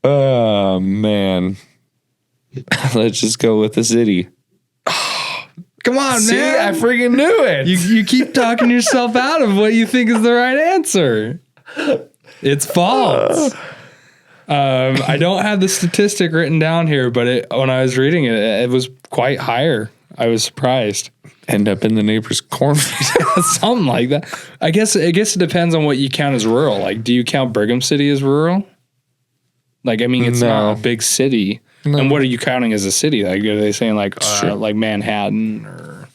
[SPEAKER 1] Oh, man. Let's just go with the city.
[SPEAKER 2] Come on,
[SPEAKER 1] See,
[SPEAKER 2] man.
[SPEAKER 1] I freaking knew it.
[SPEAKER 2] You keep talking yourself out of what you think is the right answer. It's false. I don't have the statistic written down here, but when I was reading it, it was quite higher. I was surprised.
[SPEAKER 1] End up in the neighbor's cornfield.
[SPEAKER 2] Something like that. I guess it depends on what you count as rural. Like, do you count Brigham City as rural? Like, I mean, it's not a big city. No. And what are you counting as a city? Like, are they saying like Manhattan or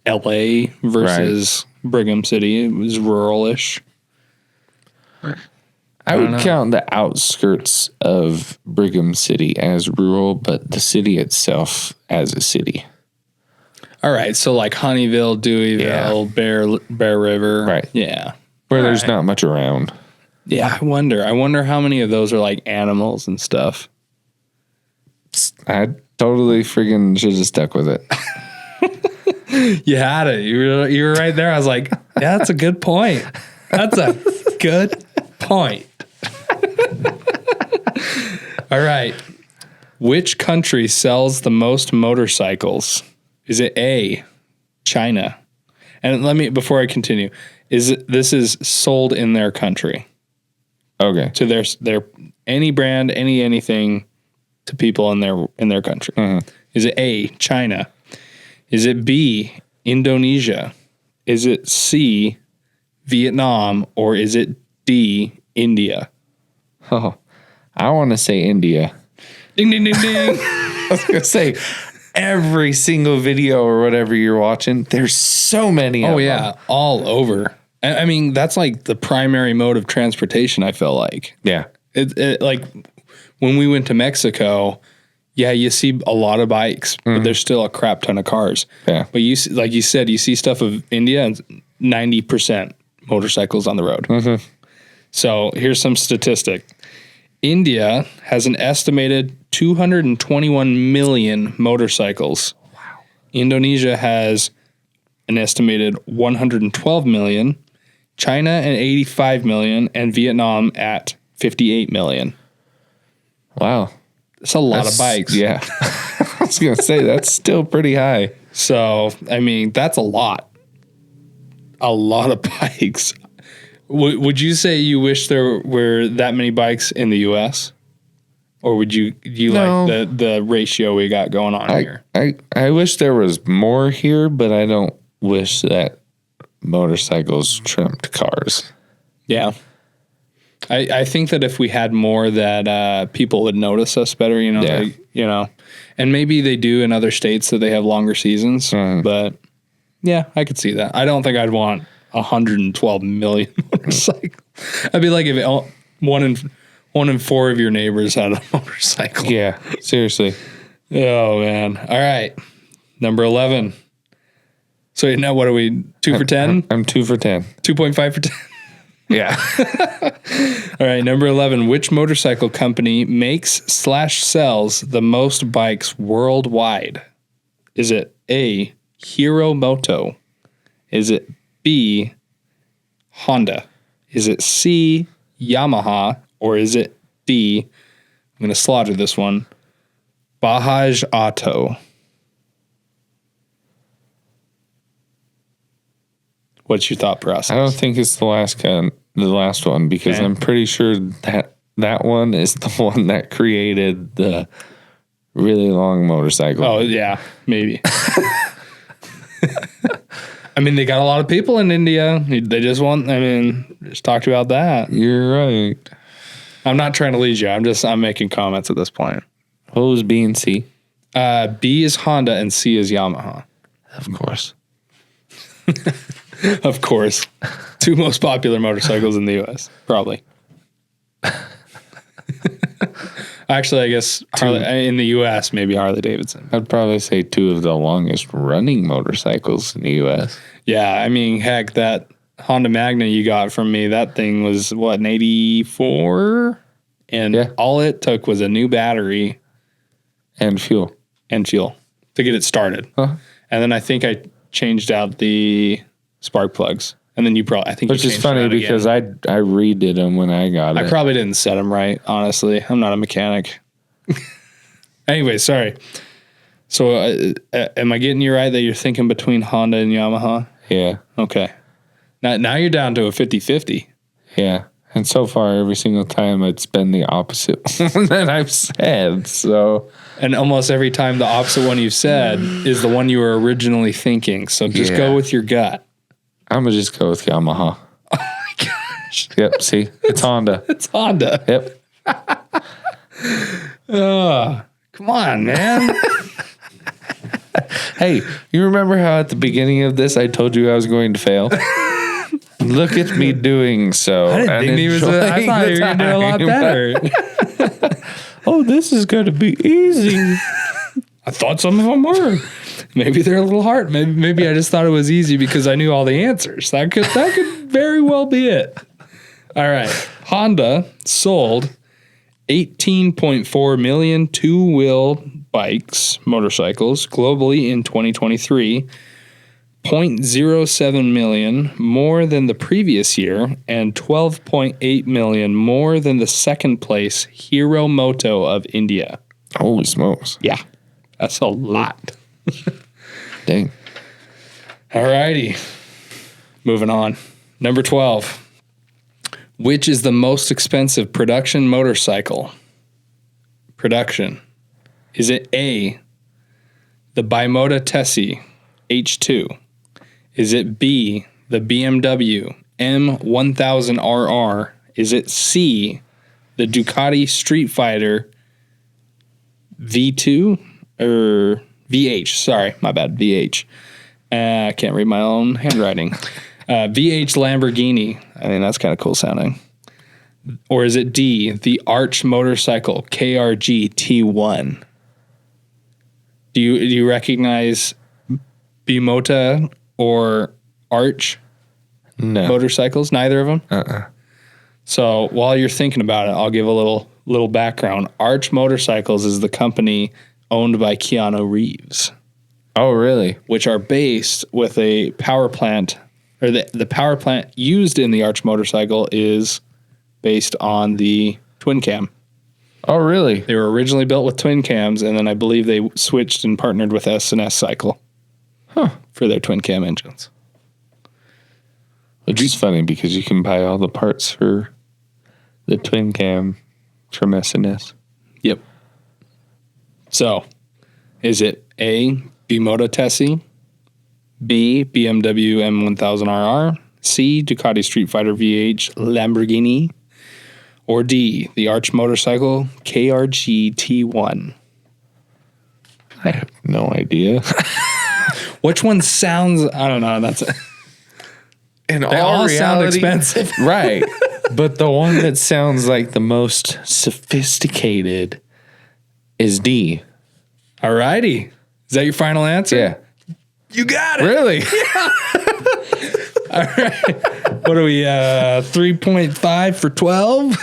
[SPEAKER 2] L.A. versus Brigham City? It was rural-ish.
[SPEAKER 1] I would count the outskirts of Brigham City as rural, but the city itself as a city.
[SPEAKER 2] All right, so like Honeyville, Deweyville, Bear River.
[SPEAKER 1] Right.
[SPEAKER 2] Yeah.
[SPEAKER 1] Where there's not much around.
[SPEAKER 2] Yeah, I wonder how many of those are like animals and stuff.
[SPEAKER 1] I totally friggin' should have stuck with it.
[SPEAKER 2] You had it. You were right there. I was like, yeah, that's a good point. That's a good point. All right. Which country sells the most motorcycles? Is it A, China? And before I continue, this is sold in their country.
[SPEAKER 1] Okay.
[SPEAKER 2] To their any brand, anything to people in their country. Mm-hmm. Is it A, China? Is it B, Indonesia? Is it C, Vietnam? Or is it D, India?
[SPEAKER 1] Oh, I want to say India.
[SPEAKER 2] Ding, ding, ding, ding.
[SPEAKER 1] I was going to say, every single video or whatever you're watching, there's so many of them.
[SPEAKER 2] All over. I mean, that's like the primary mode of transportation, I feel like.
[SPEAKER 1] Yeah.
[SPEAKER 2] It like when we went to Mexico, yeah, you see a lot of bikes, but there's still a crap ton of cars.
[SPEAKER 1] Yeah.
[SPEAKER 2] But like you said, you see stuff of India and 90% motorcycles on the road. Mm-hmm. So here's some statistic. India has an estimated 221 million motorcycles. Wow. Indonesia has an estimated 112 million. China at 85 million, and Vietnam at 58 million.
[SPEAKER 1] Wow.
[SPEAKER 2] That's a lot of bikes.
[SPEAKER 1] Yeah. I was going to say, that's still pretty high.
[SPEAKER 2] So, I mean, that's a lot. A lot of bikes. Would you say you wish there were that many bikes in the U.S.? Or would you like the ratio we got going on here?
[SPEAKER 1] I wish there was more here, but I don't wish that motorcycles trumped cars.
[SPEAKER 2] Yeah. I think that if we had more that people would notice us better, and maybe they do in other states that they have longer seasons, but yeah, I could see that. I don't think I'd want 112 million motorcycles. I'd be like if one in four of your neighbors had a motorcycle.
[SPEAKER 1] Yeah, seriously.
[SPEAKER 2] Oh man. All right. Number 11. So now what are we? 2 for 10?
[SPEAKER 1] I'm 2 for 10.
[SPEAKER 2] 2.5 for 10.
[SPEAKER 1] Yeah.
[SPEAKER 2] All right. Number 11. Which motorcycle company makes/sells the most bikes worldwide? Is it A, Hero Moto? Is it B, Honda? Is it C, Yamaha? Or is it D, I'm going to slaughter this one, Beehive Auto? What's your thought process?
[SPEAKER 1] I don't think it's the last one, because
[SPEAKER 2] Okay.
[SPEAKER 1] I'm pretty sure that one is the one that created the really long motorcycle.
[SPEAKER 2] Oh, yeah, maybe. I mean, they got a lot of people in India. They just just talked about that.
[SPEAKER 1] You're right.
[SPEAKER 2] I'm not trying to lead you. I'm making comments at this point.
[SPEAKER 1] What was B and C?
[SPEAKER 2] B is Honda and C is Yamaha.
[SPEAKER 1] Of course.
[SPEAKER 2] Of course. 2 most popular motorcycles in the U.S. Probably. Actually, I guess in the U.S., maybe Harley Davidson.
[SPEAKER 1] I'd probably say 2 of the longest running motorcycles in the U.S.
[SPEAKER 2] Yeah, I mean, heck, that Honda Magna you got from me, that thing was, an 84? And all it took was a new battery.
[SPEAKER 1] And fuel.
[SPEAKER 2] To get it started.
[SPEAKER 1] Huh?
[SPEAKER 2] And then I think I changed out the spark plugs. And then
[SPEAKER 1] Which is funny because I redid them when I got it.
[SPEAKER 2] I probably didn't set them right, honestly. I'm not a mechanic. Anyway, sorry. So am I getting you right that you're thinking between Honda and Yamaha?
[SPEAKER 1] Yeah.
[SPEAKER 2] Okay. Now you're down to a 50-50.
[SPEAKER 1] Yeah. And so far, every single time it's been the opposite one that I've said. So,
[SPEAKER 2] and almost every time the opposite one you've said is the one you were originally thinking. So just go with your gut.
[SPEAKER 1] I'm going to just go with Yamaha.
[SPEAKER 2] Oh my gosh.
[SPEAKER 1] Yep. See, it's Honda.
[SPEAKER 2] It's Honda.
[SPEAKER 1] Yep.
[SPEAKER 2] Come on, man.
[SPEAKER 1] Hey, you remember how at the beginning of this I told you I was going to fail? Look at me doing so.
[SPEAKER 2] I didn't think he was. I thought you were going to do a lot better.
[SPEAKER 1] Oh, this is going to be easy.
[SPEAKER 2] I thought some of them were. Maybe they're a little hard. Maybe I just thought it was easy because I knew all the answers. That could very well be it. All right. Honda sold 18.4 million two-wheel motorcycles globally in 2023, 0.07 million more than the previous year, and 12.8 million more than the second place Hero Moto of India.
[SPEAKER 1] Holy smokes.
[SPEAKER 2] Yeah, that's a lot.
[SPEAKER 1] Dang.
[SPEAKER 2] All righty. Moving on. Number 12. Which is the most expensive production motorcycle? Production. Is it A, the Bimota Tessie H2? Is it B, the BMW M1000RR? Is it C, the Ducati Street Fighter V2 or VH? Sorry, my bad, VH. I can't read my own handwriting. VH Lamborghini. I mean, that's kind of cool sounding. Or is it D, the Arch Motorcycle KRG T1? Do you recognize Bimota or Arch motorcycles? Neither of them? So while you're thinking about it, I'll give a little background. Arch Motorcycles is the company owned by Keanu Reeves.
[SPEAKER 1] Oh, really?
[SPEAKER 2] Which are based with a power plant, or the power plant used in the Arch motorcycle is based on the twin cam.
[SPEAKER 1] Oh, really?
[SPEAKER 2] They were originally built with twin cams, and then I believe they switched and partnered with S&S Cycle for their twin cam engines.
[SPEAKER 1] Which is funny because you can buy all the parts for the twin cam from S&S.
[SPEAKER 2] Yep. So, is it A, Bimota Tessie, B, BMW M1000RR. C, Ducati Street Fighter VH Lamborghini. Or D, the Arch Motorcycle KRG T1.
[SPEAKER 1] I have no idea.
[SPEAKER 2] Which one sounds, I don't know,
[SPEAKER 1] In
[SPEAKER 2] they all sound expensive.
[SPEAKER 1] Right. But the one that sounds like the most sophisticated is D.
[SPEAKER 2] Alrighty. Is that your final answer?
[SPEAKER 1] Yeah.
[SPEAKER 2] You got it.
[SPEAKER 1] Really?
[SPEAKER 2] All right. What are we, 3.5 for 12?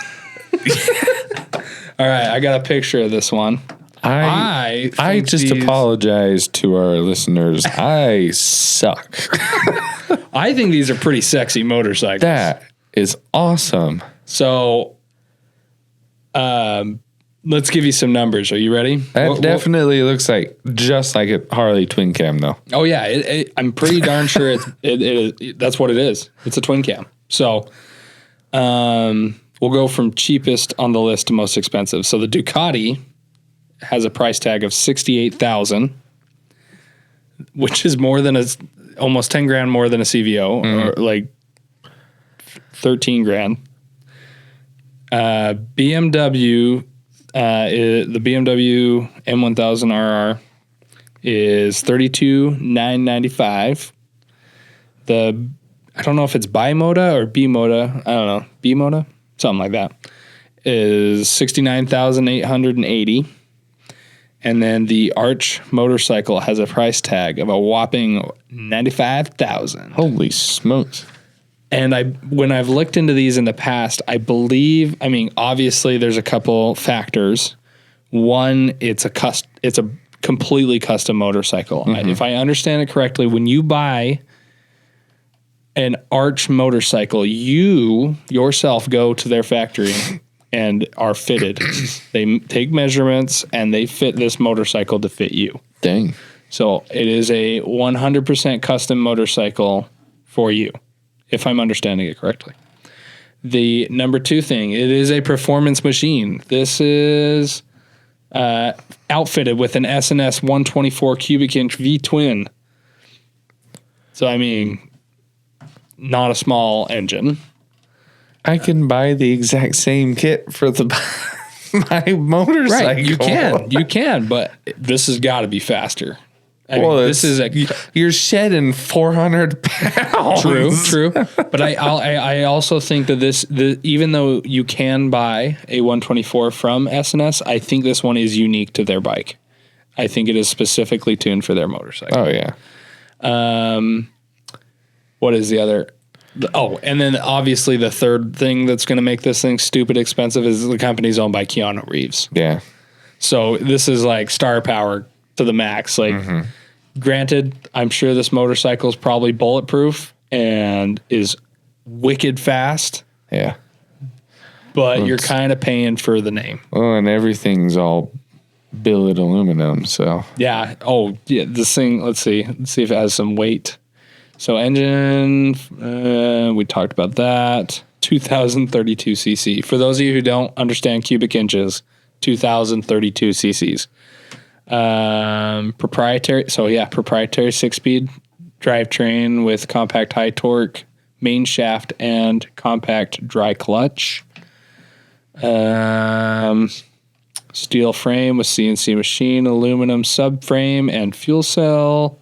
[SPEAKER 2] All right. I got a picture of this one.
[SPEAKER 1] I
[SPEAKER 2] think
[SPEAKER 1] just apologize to our listeners. I suck.
[SPEAKER 2] I think these are pretty sexy motorcycles.
[SPEAKER 1] That is awesome.
[SPEAKER 2] So, let's give you some numbers. Are you ready?
[SPEAKER 1] That definitely looks like just like a Harley twin cam, though.
[SPEAKER 2] Oh yeah, I'm pretty darn sure that's what it is. It's a twin cam. So, we'll go from cheapest on the list to most expensive. So the Ducati has a price tag of $68,000, which is more than almost 10 grand more than a CVO, or like 13 grand. BMW, the BMW M1000RR is $32,995. I don't know if it's Bimoda or B-Moda. I don't know. B-Moda? Something like that. Is $69,880. And then the Arch motorcycle has a price tag of a whopping $95,000.
[SPEAKER 1] Holy smokes.
[SPEAKER 2] And when I've looked into these in the past, I believe, obviously there's a couple factors. One, it's a completely custom motorcycle. Mm-hmm. If I understand it correctly, when you buy an Arch motorcycle, you yourself go to their factory and are fitted. They take measurements and they fit this motorcycle to fit you.
[SPEAKER 1] Dang.
[SPEAKER 2] So it is a 100% custom motorcycle for you, if I'm understanding it correctly. The number two thing, it is a performance machine. This is outfitted with an S&S 124 cubic inch V-twin. So, not a small engine.
[SPEAKER 1] I can buy the exact same kit for my motorcycle.
[SPEAKER 2] Right, you can, but this has got to be faster.
[SPEAKER 1] You're shedding 400 pounds.
[SPEAKER 2] True. But I also think that even though you can buy a 124 from S&S, I think this one is unique to their bike. I think it is specifically tuned for their motorcycle.
[SPEAKER 1] Oh yeah.
[SPEAKER 2] What is the other? And then obviously the third thing that's going to make this thing stupid expensive is the company's owned by Keanu Reeves.
[SPEAKER 1] Yeah.
[SPEAKER 2] So this is like star power to the max. Like, granted, I'm sure this motorcycle is probably bulletproof and is wicked fast.
[SPEAKER 1] Yeah.
[SPEAKER 2] But you're kind of paying for the name.
[SPEAKER 1] Well, and everything's all billet aluminum, so.
[SPEAKER 2] Yeah. Oh, yeah. This thing, let's see if it has some weight. So engine, we talked about that. 2032 cc. For those of you who don't understand cubic inches, 2032 cc's. Proprietary 6-speed drivetrain with compact high torque, main shaft, and compact dry clutch. Steel frame with CNC machine, aluminum subframe, and fuel cell.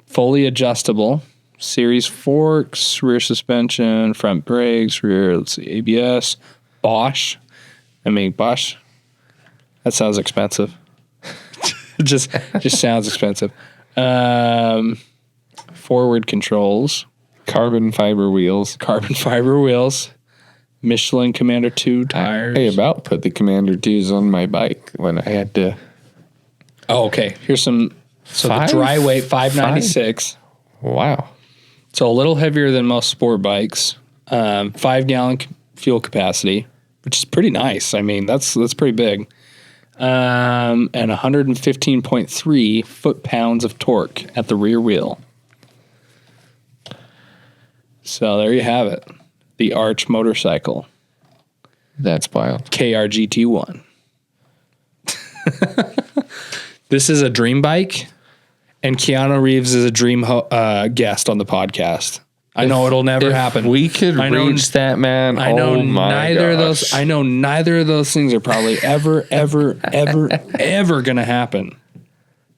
[SPEAKER 2] Fully adjustable, series forks, rear suspension, front brakes, rear, ABS, Bosch. Bosch. That sounds expensive. just sounds expensive. Forward controls,
[SPEAKER 1] carbon fiber wheels,
[SPEAKER 2] Michelin Commander 2 tires.
[SPEAKER 1] I about put the Commander 2s on my bike when I had to.
[SPEAKER 2] Oh, okay. Here's some. So the dry weight, 596.
[SPEAKER 1] Wow.
[SPEAKER 2] So a little heavier than most sport bikes. 5-gallon fuel capacity, which is pretty nice. That's pretty big. And 115.3 foot-pounds of torque at the rear wheel. So there you have it. The Arch motorcycle.
[SPEAKER 1] That's wild.
[SPEAKER 2] KRGT1. This is a dream bike and Keanu Reeves is a dream guest on the podcast. I know it'll never happen.
[SPEAKER 1] We could reach that man.
[SPEAKER 2] I know
[SPEAKER 1] neither
[SPEAKER 2] of those. I know neither of those things are probably ever going to happen.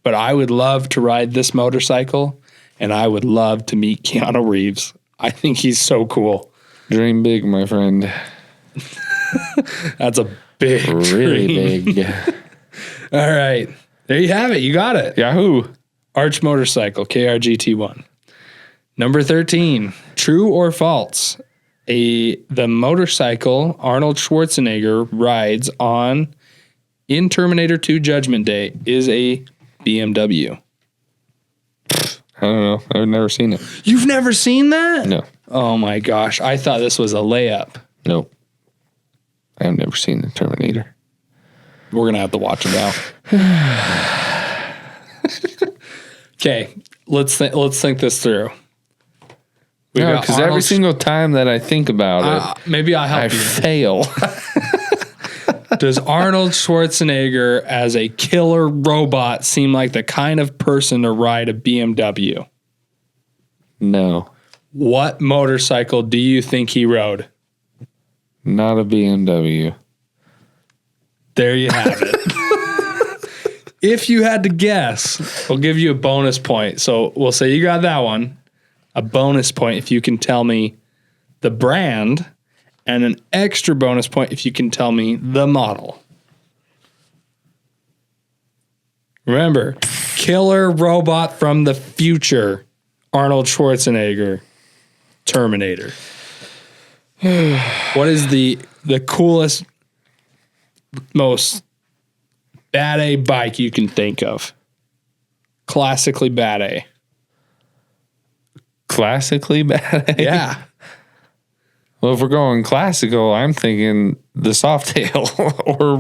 [SPEAKER 2] But I would love to ride this motorcycle, and I would love to meet Keanu Reeves. I think he's so cool.
[SPEAKER 1] Dream big, my friend.
[SPEAKER 2] That's a big
[SPEAKER 1] really
[SPEAKER 2] dream.
[SPEAKER 1] big.
[SPEAKER 2] All right. There you have it. You got it.
[SPEAKER 1] Yahoo.
[SPEAKER 2] Arch Motorcycle, KRGT1. Number 13, true or false? The motorcycle Arnold Schwarzenegger rides on in Terminator 2 Judgment Day is a BMW.
[SPEAKER 1] I don't know. I've never seen it.
[SPEAKER 2] You've never seen that?
[SPEAKER 1] No.
[SPEAKER 2] Oh my gosh. I thought this was a layup.
[SPEAKER 1] Nope. I've never seen the Terminator.
[SPEAKER 2] We're going to have to watch it now. Okay. Let's think this through.
[SPEAKER 1] Because every single time that I think about it,
[SPEAKER 2] maybe I'll help
[SPEAKER 1] I
[SPEAKER 2] you.
[SPEAKER 1] fail.
[SPEAKER 2] Does Arnold Schwarzenegger as a killer robot seem like the kind of person to ride a BMW?
[SPEAKER 1] No.
[SPEAKER 2] What motorcycle do you think he rode?
[SPEAKER 1] Not a BMW.
[SPEAKER 2] There you have it. If you had to guess, we'll give you a bonus point. So we'll say you got that one. A bonus point if you can tell me the brand, and an extra bonus point if you can tell me the model. Remember, killer robot from the future, Arnold Schwarzenegger, Terminator. What is the coolest, most bad A bike you can think of? Classically bad A.
[SPEAKER 1] Classically bad?
[SPEAKER 2] Yeah.
[SPEAKER 1] Well, if we're going classical, I'm thinking the Softail or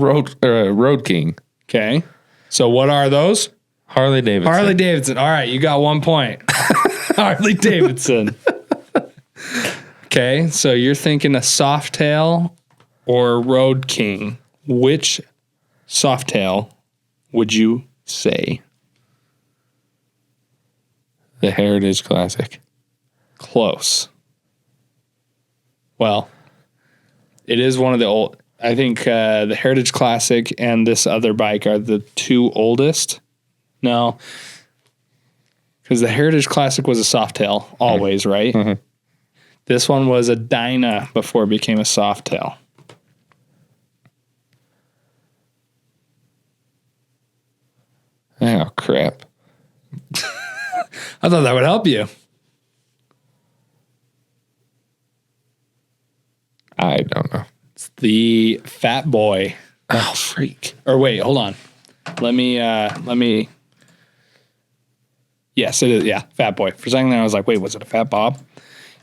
[SPEAKER 1] Road King.
[SPEAKER 2] Okay. So what are those?
[SPEAKER 1] Harley Davidson.
[SPEAKER 2] Harley Davidson. All right, you got 1 point. Harley Davidson. Okay, so you're thinking a Softail or a Road King. Which Softail would you say?
[SPEAKER 1] The Heritage Classic.
[SPEAKER 2] Close. Well, it is one of the old. I think the Heritage Classic and this other bike are the two oldest. No, because the Heritage Classic was a Softail always, right?
[SPEAKER 1] Mm-hmm.
[SPEAKER 2] This one was a Dyna before it became a Softail.
[SPEAKER 1] Oh, crap.
[SPEAKER 2] I thought that would help you.
[SPEAKER 1] I don't know.
[SPEAKER 2] It's the Fat Boy.
[SPEAKER 1] Oh, freak.
[SPEAKER 2] Or wait, hold on. Let me. Yes, it is. Yeah, Fat Boy. For a second there, I was like, wait, was it a Fat Bob?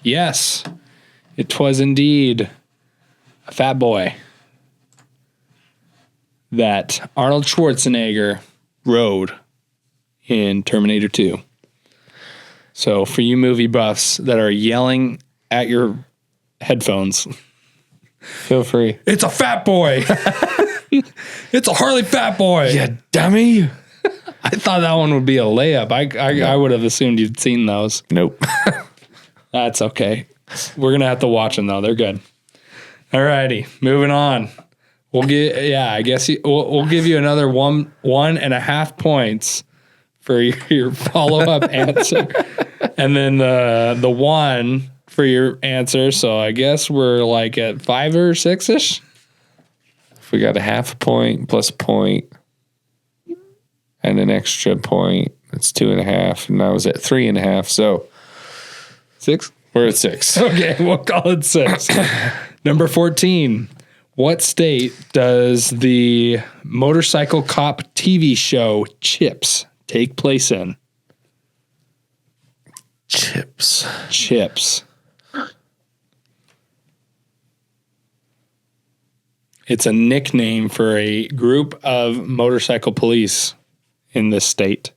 [SPEAKER 2] Yes, it was indeed a Fat Boy that Arnold Schwarzenegger rode in Terminator 2. So for you movie buffs that are yelling at your headphones,
[SPEAKER 1] Feel free.
[SPEAKER 2] it's a Fat Boy. It's a Harley Fat Boy.
[SPEAKER 1] You dummy.
[SPEAKER 2] I thought that one would be a layup. I would have assumed you'd seen those.
[SPEAKER 1] Nope.
[SPEAKER 2] That's okay. We're gonna have to watch them though. They're good. Alrighty, moving on. We'll give you another 1.5 points for your follow-up answer, and then the one for your answer. So I guess we're like at 5 or 6-ish.
[SPEAKER 1] If we got a half point plus a point and an extra point, that's 2.5, and I was at 3.5. So
[SPEAKER 2] 6.
[SPEAKER 1] we're at 6.
[SPEAKER 2] Okay, we'll call it 6. Number 14. What state does the motorcycle cop TV show Chips take place in?
[SPEAKER 1] Chips.
[SPEAKER 2] It's a nickname for a group of motorcycle police in this state.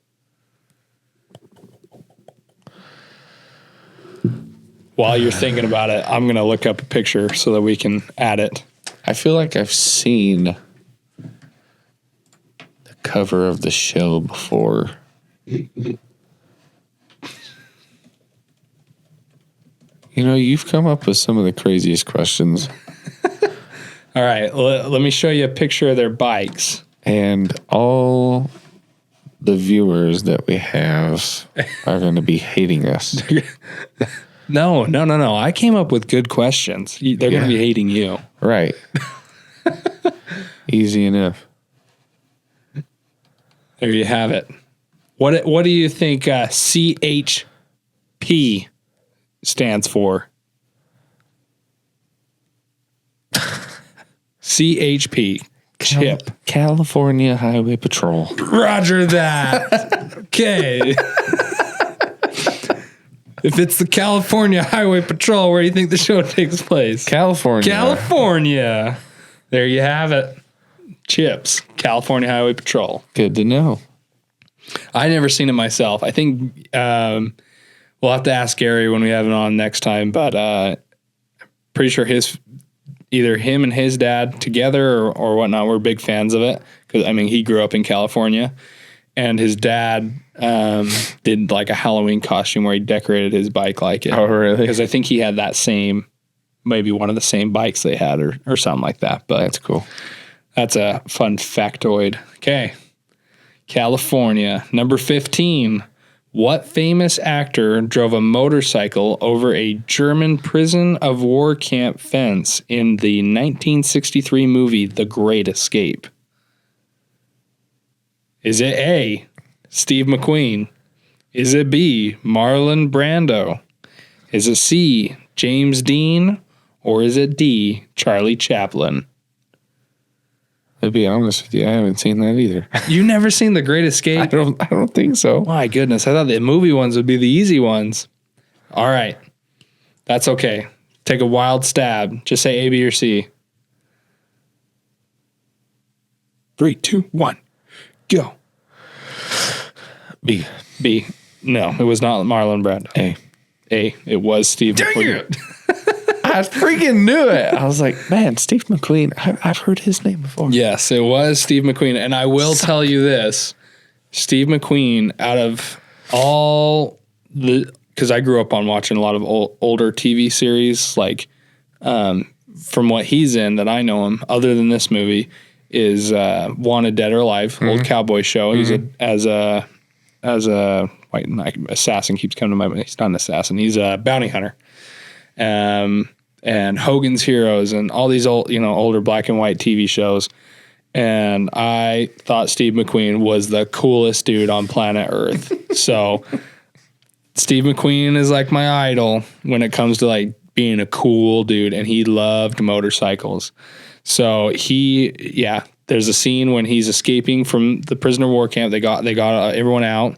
[SPEAKER 2] While you're thinking about it, I'm going to look up a picture so that we can add it.
[SPEAKER 1] I feel like I've seen the cover of the show before. You know, you've come up with some of the craziest questions.
[SPEAKER 2] All right, let me show you a picture of their bikes.
[SPEAKER 1] And all the viewers that we have are going to be hating us.
[SPEAKER 2] No. I came up with good questions. They're going to be hating you.
[SPEAKER 1] Right. Easy enough.
[SPEAKER 2] There you have it. What do you think CHP stands for? CHP. Chip.
[SPEAKER 1] California Highway Patrol.
[SPEAKER 2] Roger that. Okay. If it's the California Highway Patrol, where do you think the show takes place?
[SPEAKER 1] California.
[SPEAKER 2] There you have it. Chips. California Highway Patrol.
[SPEAKER 1] Good to know.
[SPEAKER 2] I never seen it myself. I think we'll have to ask Gary when we have it on next time, but pretty sure either him and his dad together or whatnot were big fans of it. Because, I mean, he grew up in California. And his dad did like a Halloween costume where he decorated his bike like it.
[SPEAKER 1] Oh, really?
[SPEAKER 2] Because I think he had that maybe one of the same bikes they had or something like that. But
[SPEAKER 1] that's cool.
[SPEAKER 2] That's a fun factoid. Okay. California. Number 15. What famous actor drove a motorcycle over a German prison of war camp fence in the 1963 movie The Great Escape? Is it A, Steve McQueen? Is it B, Marlon Brando? Is it C, James Dean? Or is it D, Charlie Chaplin?
[SPEAKER 1] To be honest with you, I haven't seen that either.
[SPEAKER 2] You never seen The Great Escape?
[SPEAKER 1] I don't think so.
[SPEAKER 2] My goodness, I thought the movie ones would be the easy ones. All right. That's okay. Take a wild stab. Just say A, B, or C. 3, 2, 1. Go.
[SPEAKER 1] B.
[SPEAKER 2] No, it was not Marlon Brando. A. It was Steve McQueen.
[SPEAKER 1] I freaking knew it. I was like, man, Steve McQueen. I've heard his name before.
[SPEAKER 2] Yes, it was Steve McQueen. And I will tell you this. Steve McQueen, out of all because I grew up on watching a lot of older TV series, like from what he's in that I know him, other than this movie, is Wanted Dead or Alive, old cowboy show. He's as a white assassin keeps coming to my mind. He's not an assassin. He's a bounty hunter. And Hogan's Heroes and all these older black and white TV shows. And I thought Steve McQueen was the coolest dude on planet Earth. So Steve McQueen is like my idol when it comes to like being a cool dude, and he loved motorcycles. So there's a scene when he's escaping from the prisoner war camp. They got everyone out,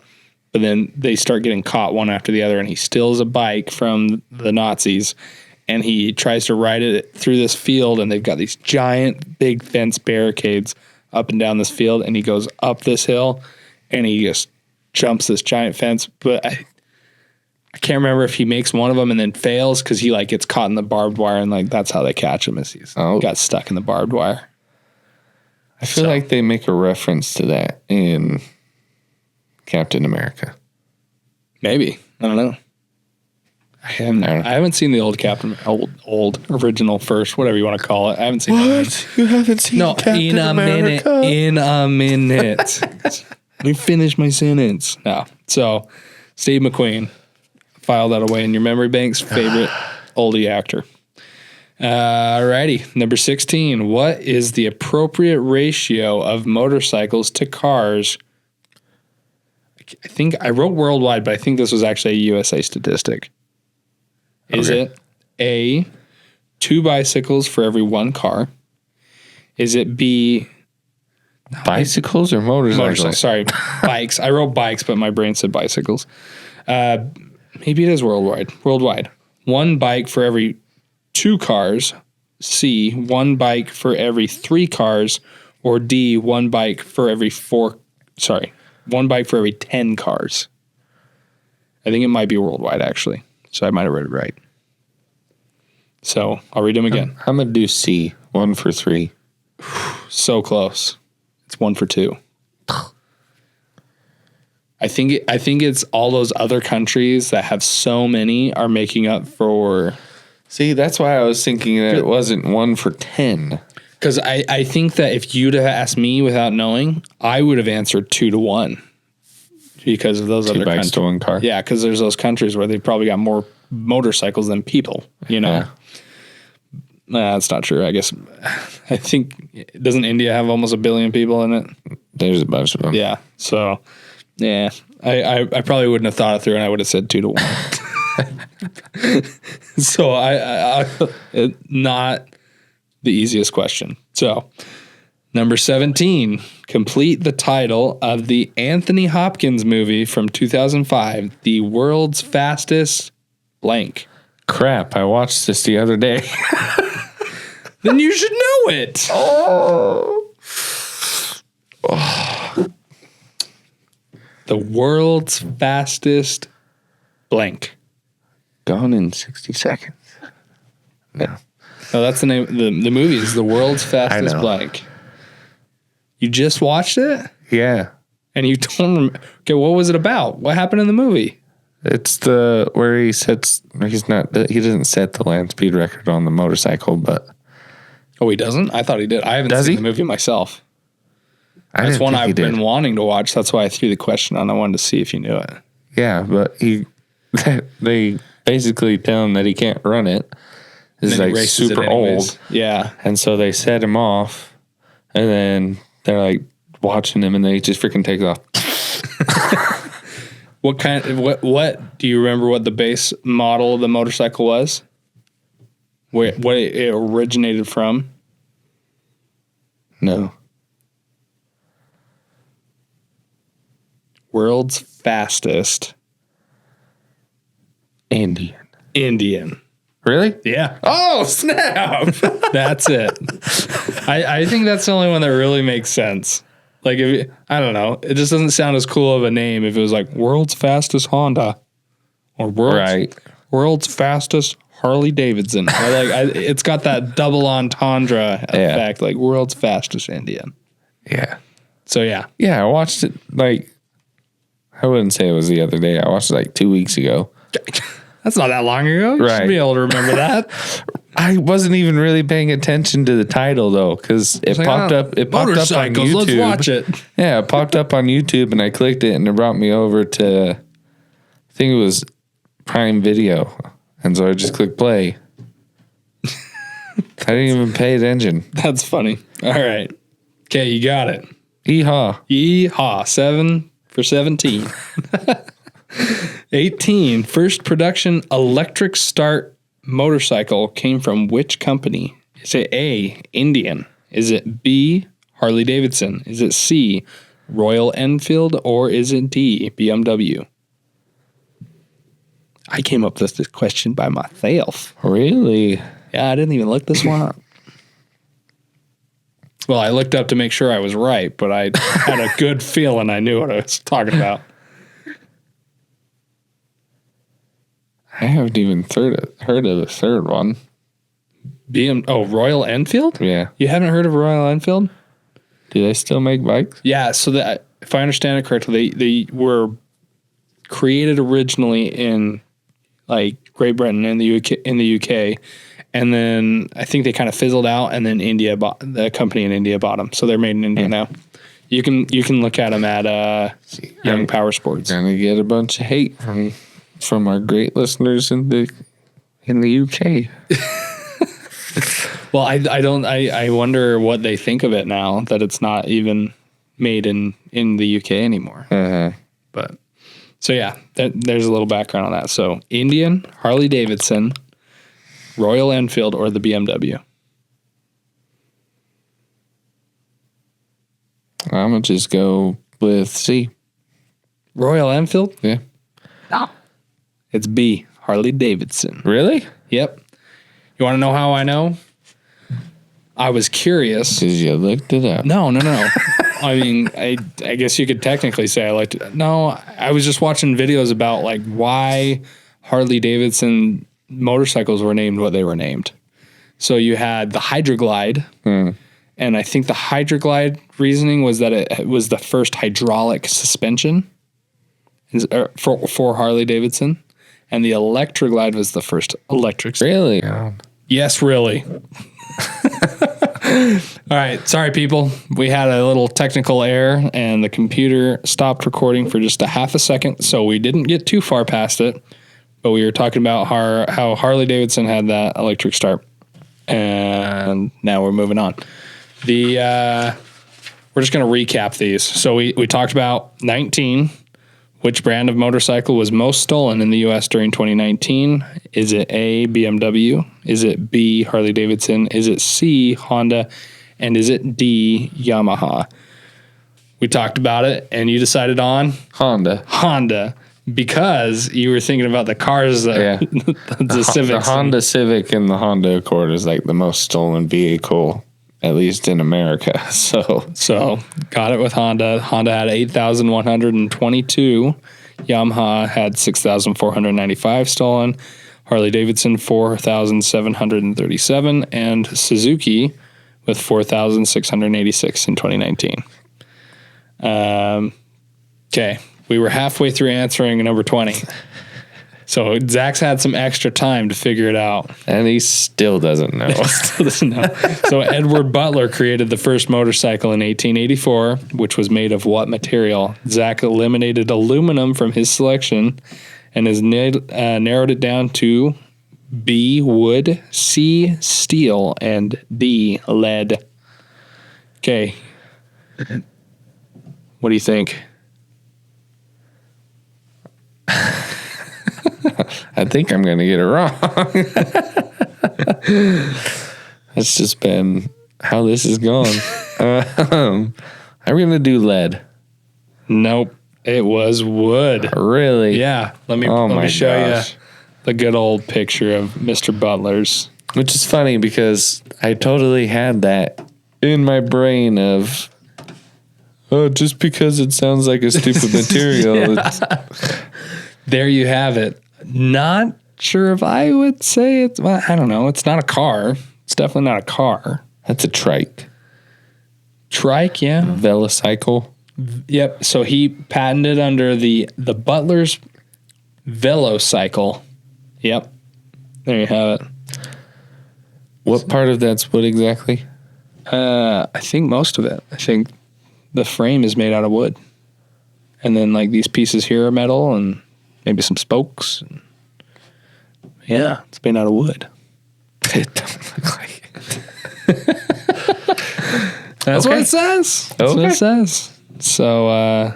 [SPEAKER 2] but then they start getting caught one after the other, and he steals a bike from the Nazis, and he tries to ride it through this field, and they've got these giant big fence barricades up and down this field, and he goes up this hill, and he just jumps this giant fence, but I can't remember if he makes one of them and then fails because he like gets caught in the barbed wire, and like that's how they catch him, is he's got stuck in the barbed wire.
[SPEAKER 1] I feel like they make a reference to that in Captain America. Maybe.
[SPEAKER 2] I don't know. I haven't seen the old old original first, whatever you want to call it. I haven't seen
[SPEAKER 1] What? You haven't seen Captain America?
[SPEAKER 2] In a minute. Let me finish my sentence. No. So, Steve McQueen. File that away in your memory banks. Favorite oldie actor. Alrighty. Number 16. What is the appropriate ratio of motorcycles to cars? I think I wrote worldwide, but I think this was actually a USA statistic. Is it A, 2 bicycles for every 1 car? Is it B,
[SPEAKER 1] bicycles or motorcycles?
[SPEAKER 2] Sorry, bikes. I wrote bikes, but my brain said bicycles. Maybe it is worldwide. 1 bike for every 2 cars. C, 1 bike for every 3 cars. Or D, 1 bike for every 1 bike for every 10 cars. I think it might be worldwide, actually. So I might have read it right. So I'll read them again.
[SPEAKER 1] I'm going to do C, 1 for 3.
[SPEAKER 2] So close. It's 1 for 2. I think it's all those other countries that have so many are making up for.
[SPEAKER 1] See, that's why I was thinking that it wasn't 1 for 10.
[SPEAKER 2] Because I think that if you'd have asked me without knowing, I would have answered 2-1 because of those other countries.
[SPEAKER 1] 2 bikes to 1 car.
[SPEAKER 2] Yeah, because there's those countries where they've probably got more motorcycles than people. You know, nah, that's not true. I guess I think doesn't India have almost 1 billion people in it?
[SPEAKER 1] There's a bunch of them.
[SPEAKER 2] Yeah. So yeah, I probably wouldn't have thought it through, and I would have said 2-1. So I not the easiest question. So number 17, complete the title of the Anthony Hopkins movie from 2005, The World's Fastest blank.
[SPEAKER 1] Crap, I watched this the other day.
[SPEAKER 2] Then you should know it. The World's Fastest blank.
[SPEAKER 1] Gone in 60 seconds. No.
[SPEAKER 2] No, that's the name. The movie is The World's Fastest blank. You just watched it?
[SPEAKER 1] Yeah.
[SPEAKER 2] And you don't remember. Okay, what was it about? What happened in the movie?
[SPEAKER 1] It's the where he doesn't set the land speed record on the motorcycle, but
[SPEAKER 2] Oh, he doesn't? I thought he did. I haven't seen the movie myself. That's one I've been wanting to watch. That's why I threw the question on. I wanted to see if you knew it.
[SPEAKER 1] Yeah, but they basically tell him that he can't run it. He's like super old.
[SPEAKER 2] Yeah.
[SPEAKER 1] And so they set him off, and then they're like watching him, and then he just freaking takes off.
[SPEAKER 2] What do you remember what the base model of the motorcycle was? What it originated from?
[SPEAKER 1] No.
[SPEAKER 2] World's fastest Indian.
[SPEAKER 1] Really?
[SPEAKER 2] Yeah.
[SPEAKER 1] Oh, snap.
[SPEAKER 2] That's it. I think that's the only one that really makes sense. Like, I don't know. It just doesn't sound as cool of a name if it was like World's Fastest Honda or World's Fastest Harley Davidson. It's got that double entendre effect, like World's Fastest Indian.
[SPEAKER 1] Yeah.
[SPEAKER 2] So, yeah.
[SPEAKER 1] Yeah, I watched it I wouldn't say it was the other day. I watched it 2 weeks ago.
[SPEAKER 2] That's not that long ago. You should be able to remember that.
[SPEAKER 1] I wasn't even really paying attention to the title though, because it popped up. It popped up on YouTube.
[SPEAKER 2] Let's watch it.
[SPEAKER 1] Yeah, it popped up on YouTube, and I clicked it, and it brought me over to, I think it was Prime Video, and so I just clicked play. I didn't even pay attention.
[SPEAKER 2] That's funny. All right. Okay, you got it.
[SPEAKER 1] Yeehaw!
[SPEAKER 2] Yeehaw! 7 for 17. 18. First production electric start motorcycle came from which company? Is it A, Indian? Is it B, Harley Davidson? Is it C, Royal Enfield? Or is it D, BMW? I came up with this question by myself.
[SPEAKER 1] Really?
[SPEAKER 2] Yeah, I didn't even look this one up. Well, I looked up to make sure I was right, but I had a good feeling I knew what I was talking about.
[SPEAKER 1] I haven't even heard of the third one.
[SPEAKER 2] Royal Enfield?
[SPEAKER 1] Yeah.
[SPEAKER 2] You haven't heard of Royal Enfield?
[SPEAKER 1] Do they still make bikes?
[SPEAKER 2] Yeah, so that if I understand it correctly, they were created originally in Great Britain and the UK, and then I think they kind of fizzled out, and then the company in India bought them, so they're made in India now. You can look at them at Young Power Sports.
[SPEAKER 1] Gonna get a bunch of hate from our great listeners in the UK.
[SPEAKER 2] Well, I wonder what they think of it now that it's not even made in the UK anymore. But so yeah, there's a little background on that. So Indian, Harley Davidson, Royal Enfield, or the BMW.
[SPEAKER 1] I'm gonna just go with C.
[SPEAKER 2] Royal Enfield?
[SPEAKER 1] Yeah.
[SPEAKER 2] No. It's B, Harley Davidson.
[SPEAKER 1] Really?
[SPEAKER 2] Yep. You want to know how I know? I was curious.
[SPEAKER 1] Because you looked it up.
[SPEAKER 2] No. I mean, I guess you could technically say I liked it. No, I was just watching videos about why Harley Davidson motorcycles were named what they were named. So you had the Hydroglide, and I think the Hydroglide reasoning was that it was the first hydraulic suspension. for Harley Davidson. And the Electroglide was the first electric.
[SPEAKER 1] Really?
[SPEAKER 2] Yes, really. All right. Sorry, people. We had a little technical error and the computer stopped recording for just a half a second. So we didn't get too far past it. But we were talking about how Harley Davidson had that electric start. And now we're moving on. We're just going to recap these. So we talked about 19. Which brand of motorcycle was most stolen in the U.S. during 2019? Is it A, BMW? Is it B, Harley Davidson? Is it C, Honda? And is it D, Yamaha? We talked about it, and you decided on?
[SPEAKER 1] Honda.
[SPEAKER 2] Because you were thinking about the cars, the Civics.
[SPEAKER 1] The Honda Civic and the Honda Accord is like the most stolen vehicle, at least in America. So
[SPEAKER 2] got it with Honda. Honda had 8,122. Yamaha had 6,495 stolen. Harley Davidson 4,737, and Suzuki with 4,686 in 2019. Okay, we were halfway through answering number 20. So Zach's had some extra time to figure it out.
[SPEAKER 1] And he still doesn't know.
[SPEAKER 2] So Edward Butler created the first motorcycle in 1884, which was made of what material? Zach eliminated aluminum from his selection and has narrowed it down to B, wood, C, steel, and D, lead. Okay. What do you think?
[SPEAKER 1] I think I'm going to get it wrong. That's just been how this has gone. I'm going to do lead.
[SPEAKER 2] Nope. It was wood.
[SPEAKER 1] Really?
[SPEAKER 2] Yeah. Let me show you the good old picture of Mr. Butler's.
[SPEAKER 1] Which is funny because I totally had that in my brain of, just because it sounds like a stupid material.
[SPEAKER 2] There you have it. Not sure if I would say it's, well, I don't know. It's not a car. It's definitely not a car.
[SPEAKER 1] That's a trike.
[SPEAKER 2] Trike, yeah.
[SPEAKER 1] Velocycle.
[SPEAKER 2] Yep. So he patented under the Butler's Velocycle. Yep. There you have it.
[SPEAKER 1] What part of that's wood exactly?
[SPEAKER 2] I think most of it. I think the frame is made out of wood. And then like these pieces here are metal and maybe some spokes. Yeah, it's made out of wood.
[SPEAKER 1] It don't look like it.
[SPEAKER 2] That's what it says. That's what it says. So,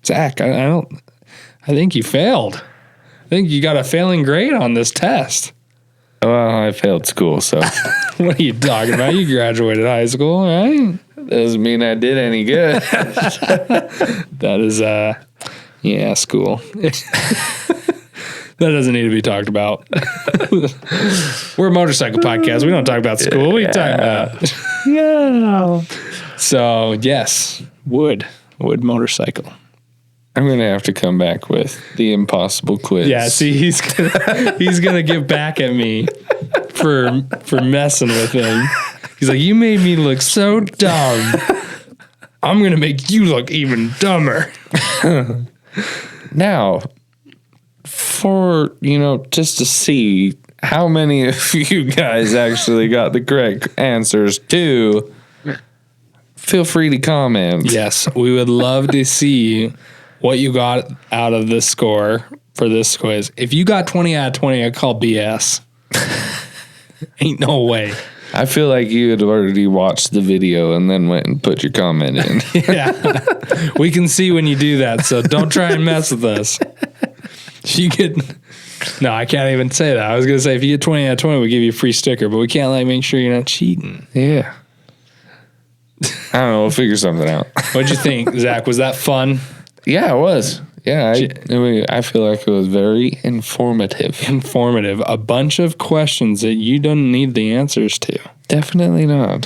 [SPEAKER 2] Zach, I think you failed. I think you got a failing grade on this test.
[SPEAKER 1] Well, I failed school, so.
[SPEAKER 2] What are you talking about? You graduated high school, right?
[SPEAKER 1] Doesn't mean I did any good.
[SPEAKER 2] That is, school. That doesn't need to be talked about. We're a motorcycle podcast. We don't talk about school. What are you talking about?
[SPEAKER 1] Yeah.
[SPEAKER 2] So, yes, wood motorcycle.
[SPEAKER 1] I'm going to have to come back with the impossible quiz.
[SPEAKER 2] Yeah, see, he's gonna get back at me for messing with him. He's like, you made me look so dumb. I'm going to make you look even dumber.
[SPEAKER 1] Now, for, just to see how many of you guys actually got the correct answers too, feel free to comment.
[SPEAKER 2] Yes, we would love to see what you got out of this score for this quiz. If you got 20 out of 20, I call BS. Ain't no way.
[SPEAKER 1] I feel like you had already watched the video and then went and put your comment in.
[SPEAKER 2] Yeah. We can see when you do that, so don't try and mess with us. No, I can't even say that. I was going to say, if you get 20 out of 20, we give you a free sticker, but we can't make sure you're not cheating.
[SPEAKER 1] Yeah. I don't know. We'll figure something out.
[SPEAKER 2] What'd you think, Zach? Was that fun?
[SPEAKER 1] Yeah, it was. Yeah, I feel like it was very informative.
[SPEAKER 2] A bunch of questions that you don't need the answers to.
[SPEAKER 1] Definitely not.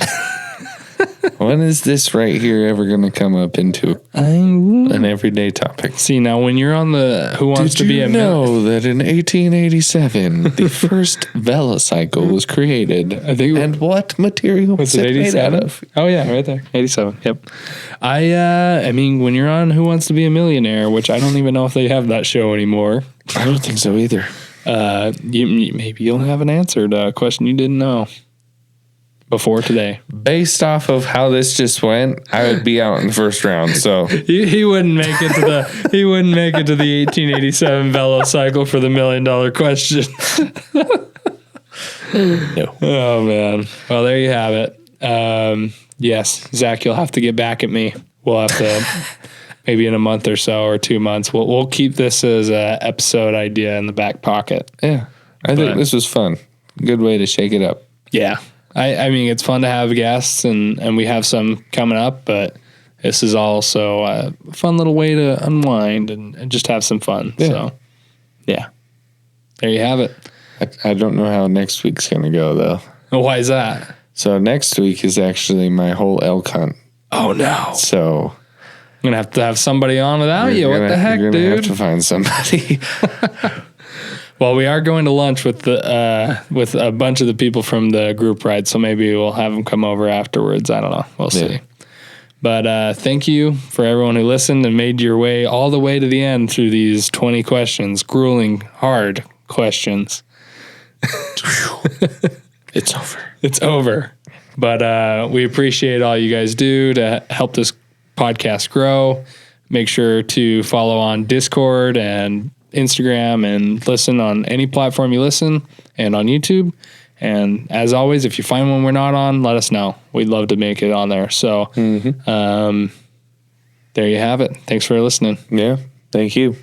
[SPEAKER 1] When is this right here ever going to come up into an everyday topic?
[SPEAKER 2] See, now when you're on the Who Wants to Be a
[SPEAKER 1] know that in 1887 the first velocycle was created? And what material was it made out of?
[SPEAKER 2] Oh yeah, right there, 87. Yep. I mean, when you're on Who Wants to Be a Millionaire, which I don't even know if they have that show anymore.
[SPEAKER 1] I don't think so either.
[SPEAKER 2] Maybe you'll have an answer to a question you didn't know before today.
[SPEAKER 1] Based off of how this just went, I would be out in the first round. So
[SPEAKER 2] he wouldn't make it to the 1887 velocycle for the $1 million question.
[SPEAKER 1] No.
[SPEAKER 2] Oh man. Well, there you have it. Yes, Zach, you'll have to get back at me. We'll have to maybe in a month or so or 2 months. We'll keep this as a episode idea in the back pocket.
[SPEAKER 1] Yeah, I think this was fun. Good way to shake it up.
[SPEAKER 2] Yeah. I mean, it's fun to have guests, and we have some coming up, but this is also a fun little way to unwind and just have some fun. Yeah. So, yeah, there you have it.
[SPEAKER 1] I don't know how next week's going to go, though.
[SPEAKER 2] Oh, why is that?
[SPEAKER 1] So next week is actually my whole elk hunt.
[SPEAKER 2] Oh, no.
[SPEAKER 1] So
[SPEAKER 2] I'm going to have somebody on without you. What the heck, dude?
[SPEAKER 1] You're going to have to find somebody.
[SPEAKER 2] Well, we are going to lunch with with a bunch of the people from the group ride, so maybe we'll have them come over afterwards. I don't know. We'll see. But thank you for everyone who listened and made your way all the way to the end through these 20 questions. Grueling, hard questions.
[SPEAKER 1] It's over.
[SPEAKER 2] It's over. But we appreciate all you guys do to help this podcast grow. Make sure to follow on Discord and Instagram and listen on any platform you listen and on YouTube. And as always, if you find one we're not on, let us know. We'd love to make it on there. So there you have it. Thanks for listening.
[SPEAKER 1] Yeah. Thank you.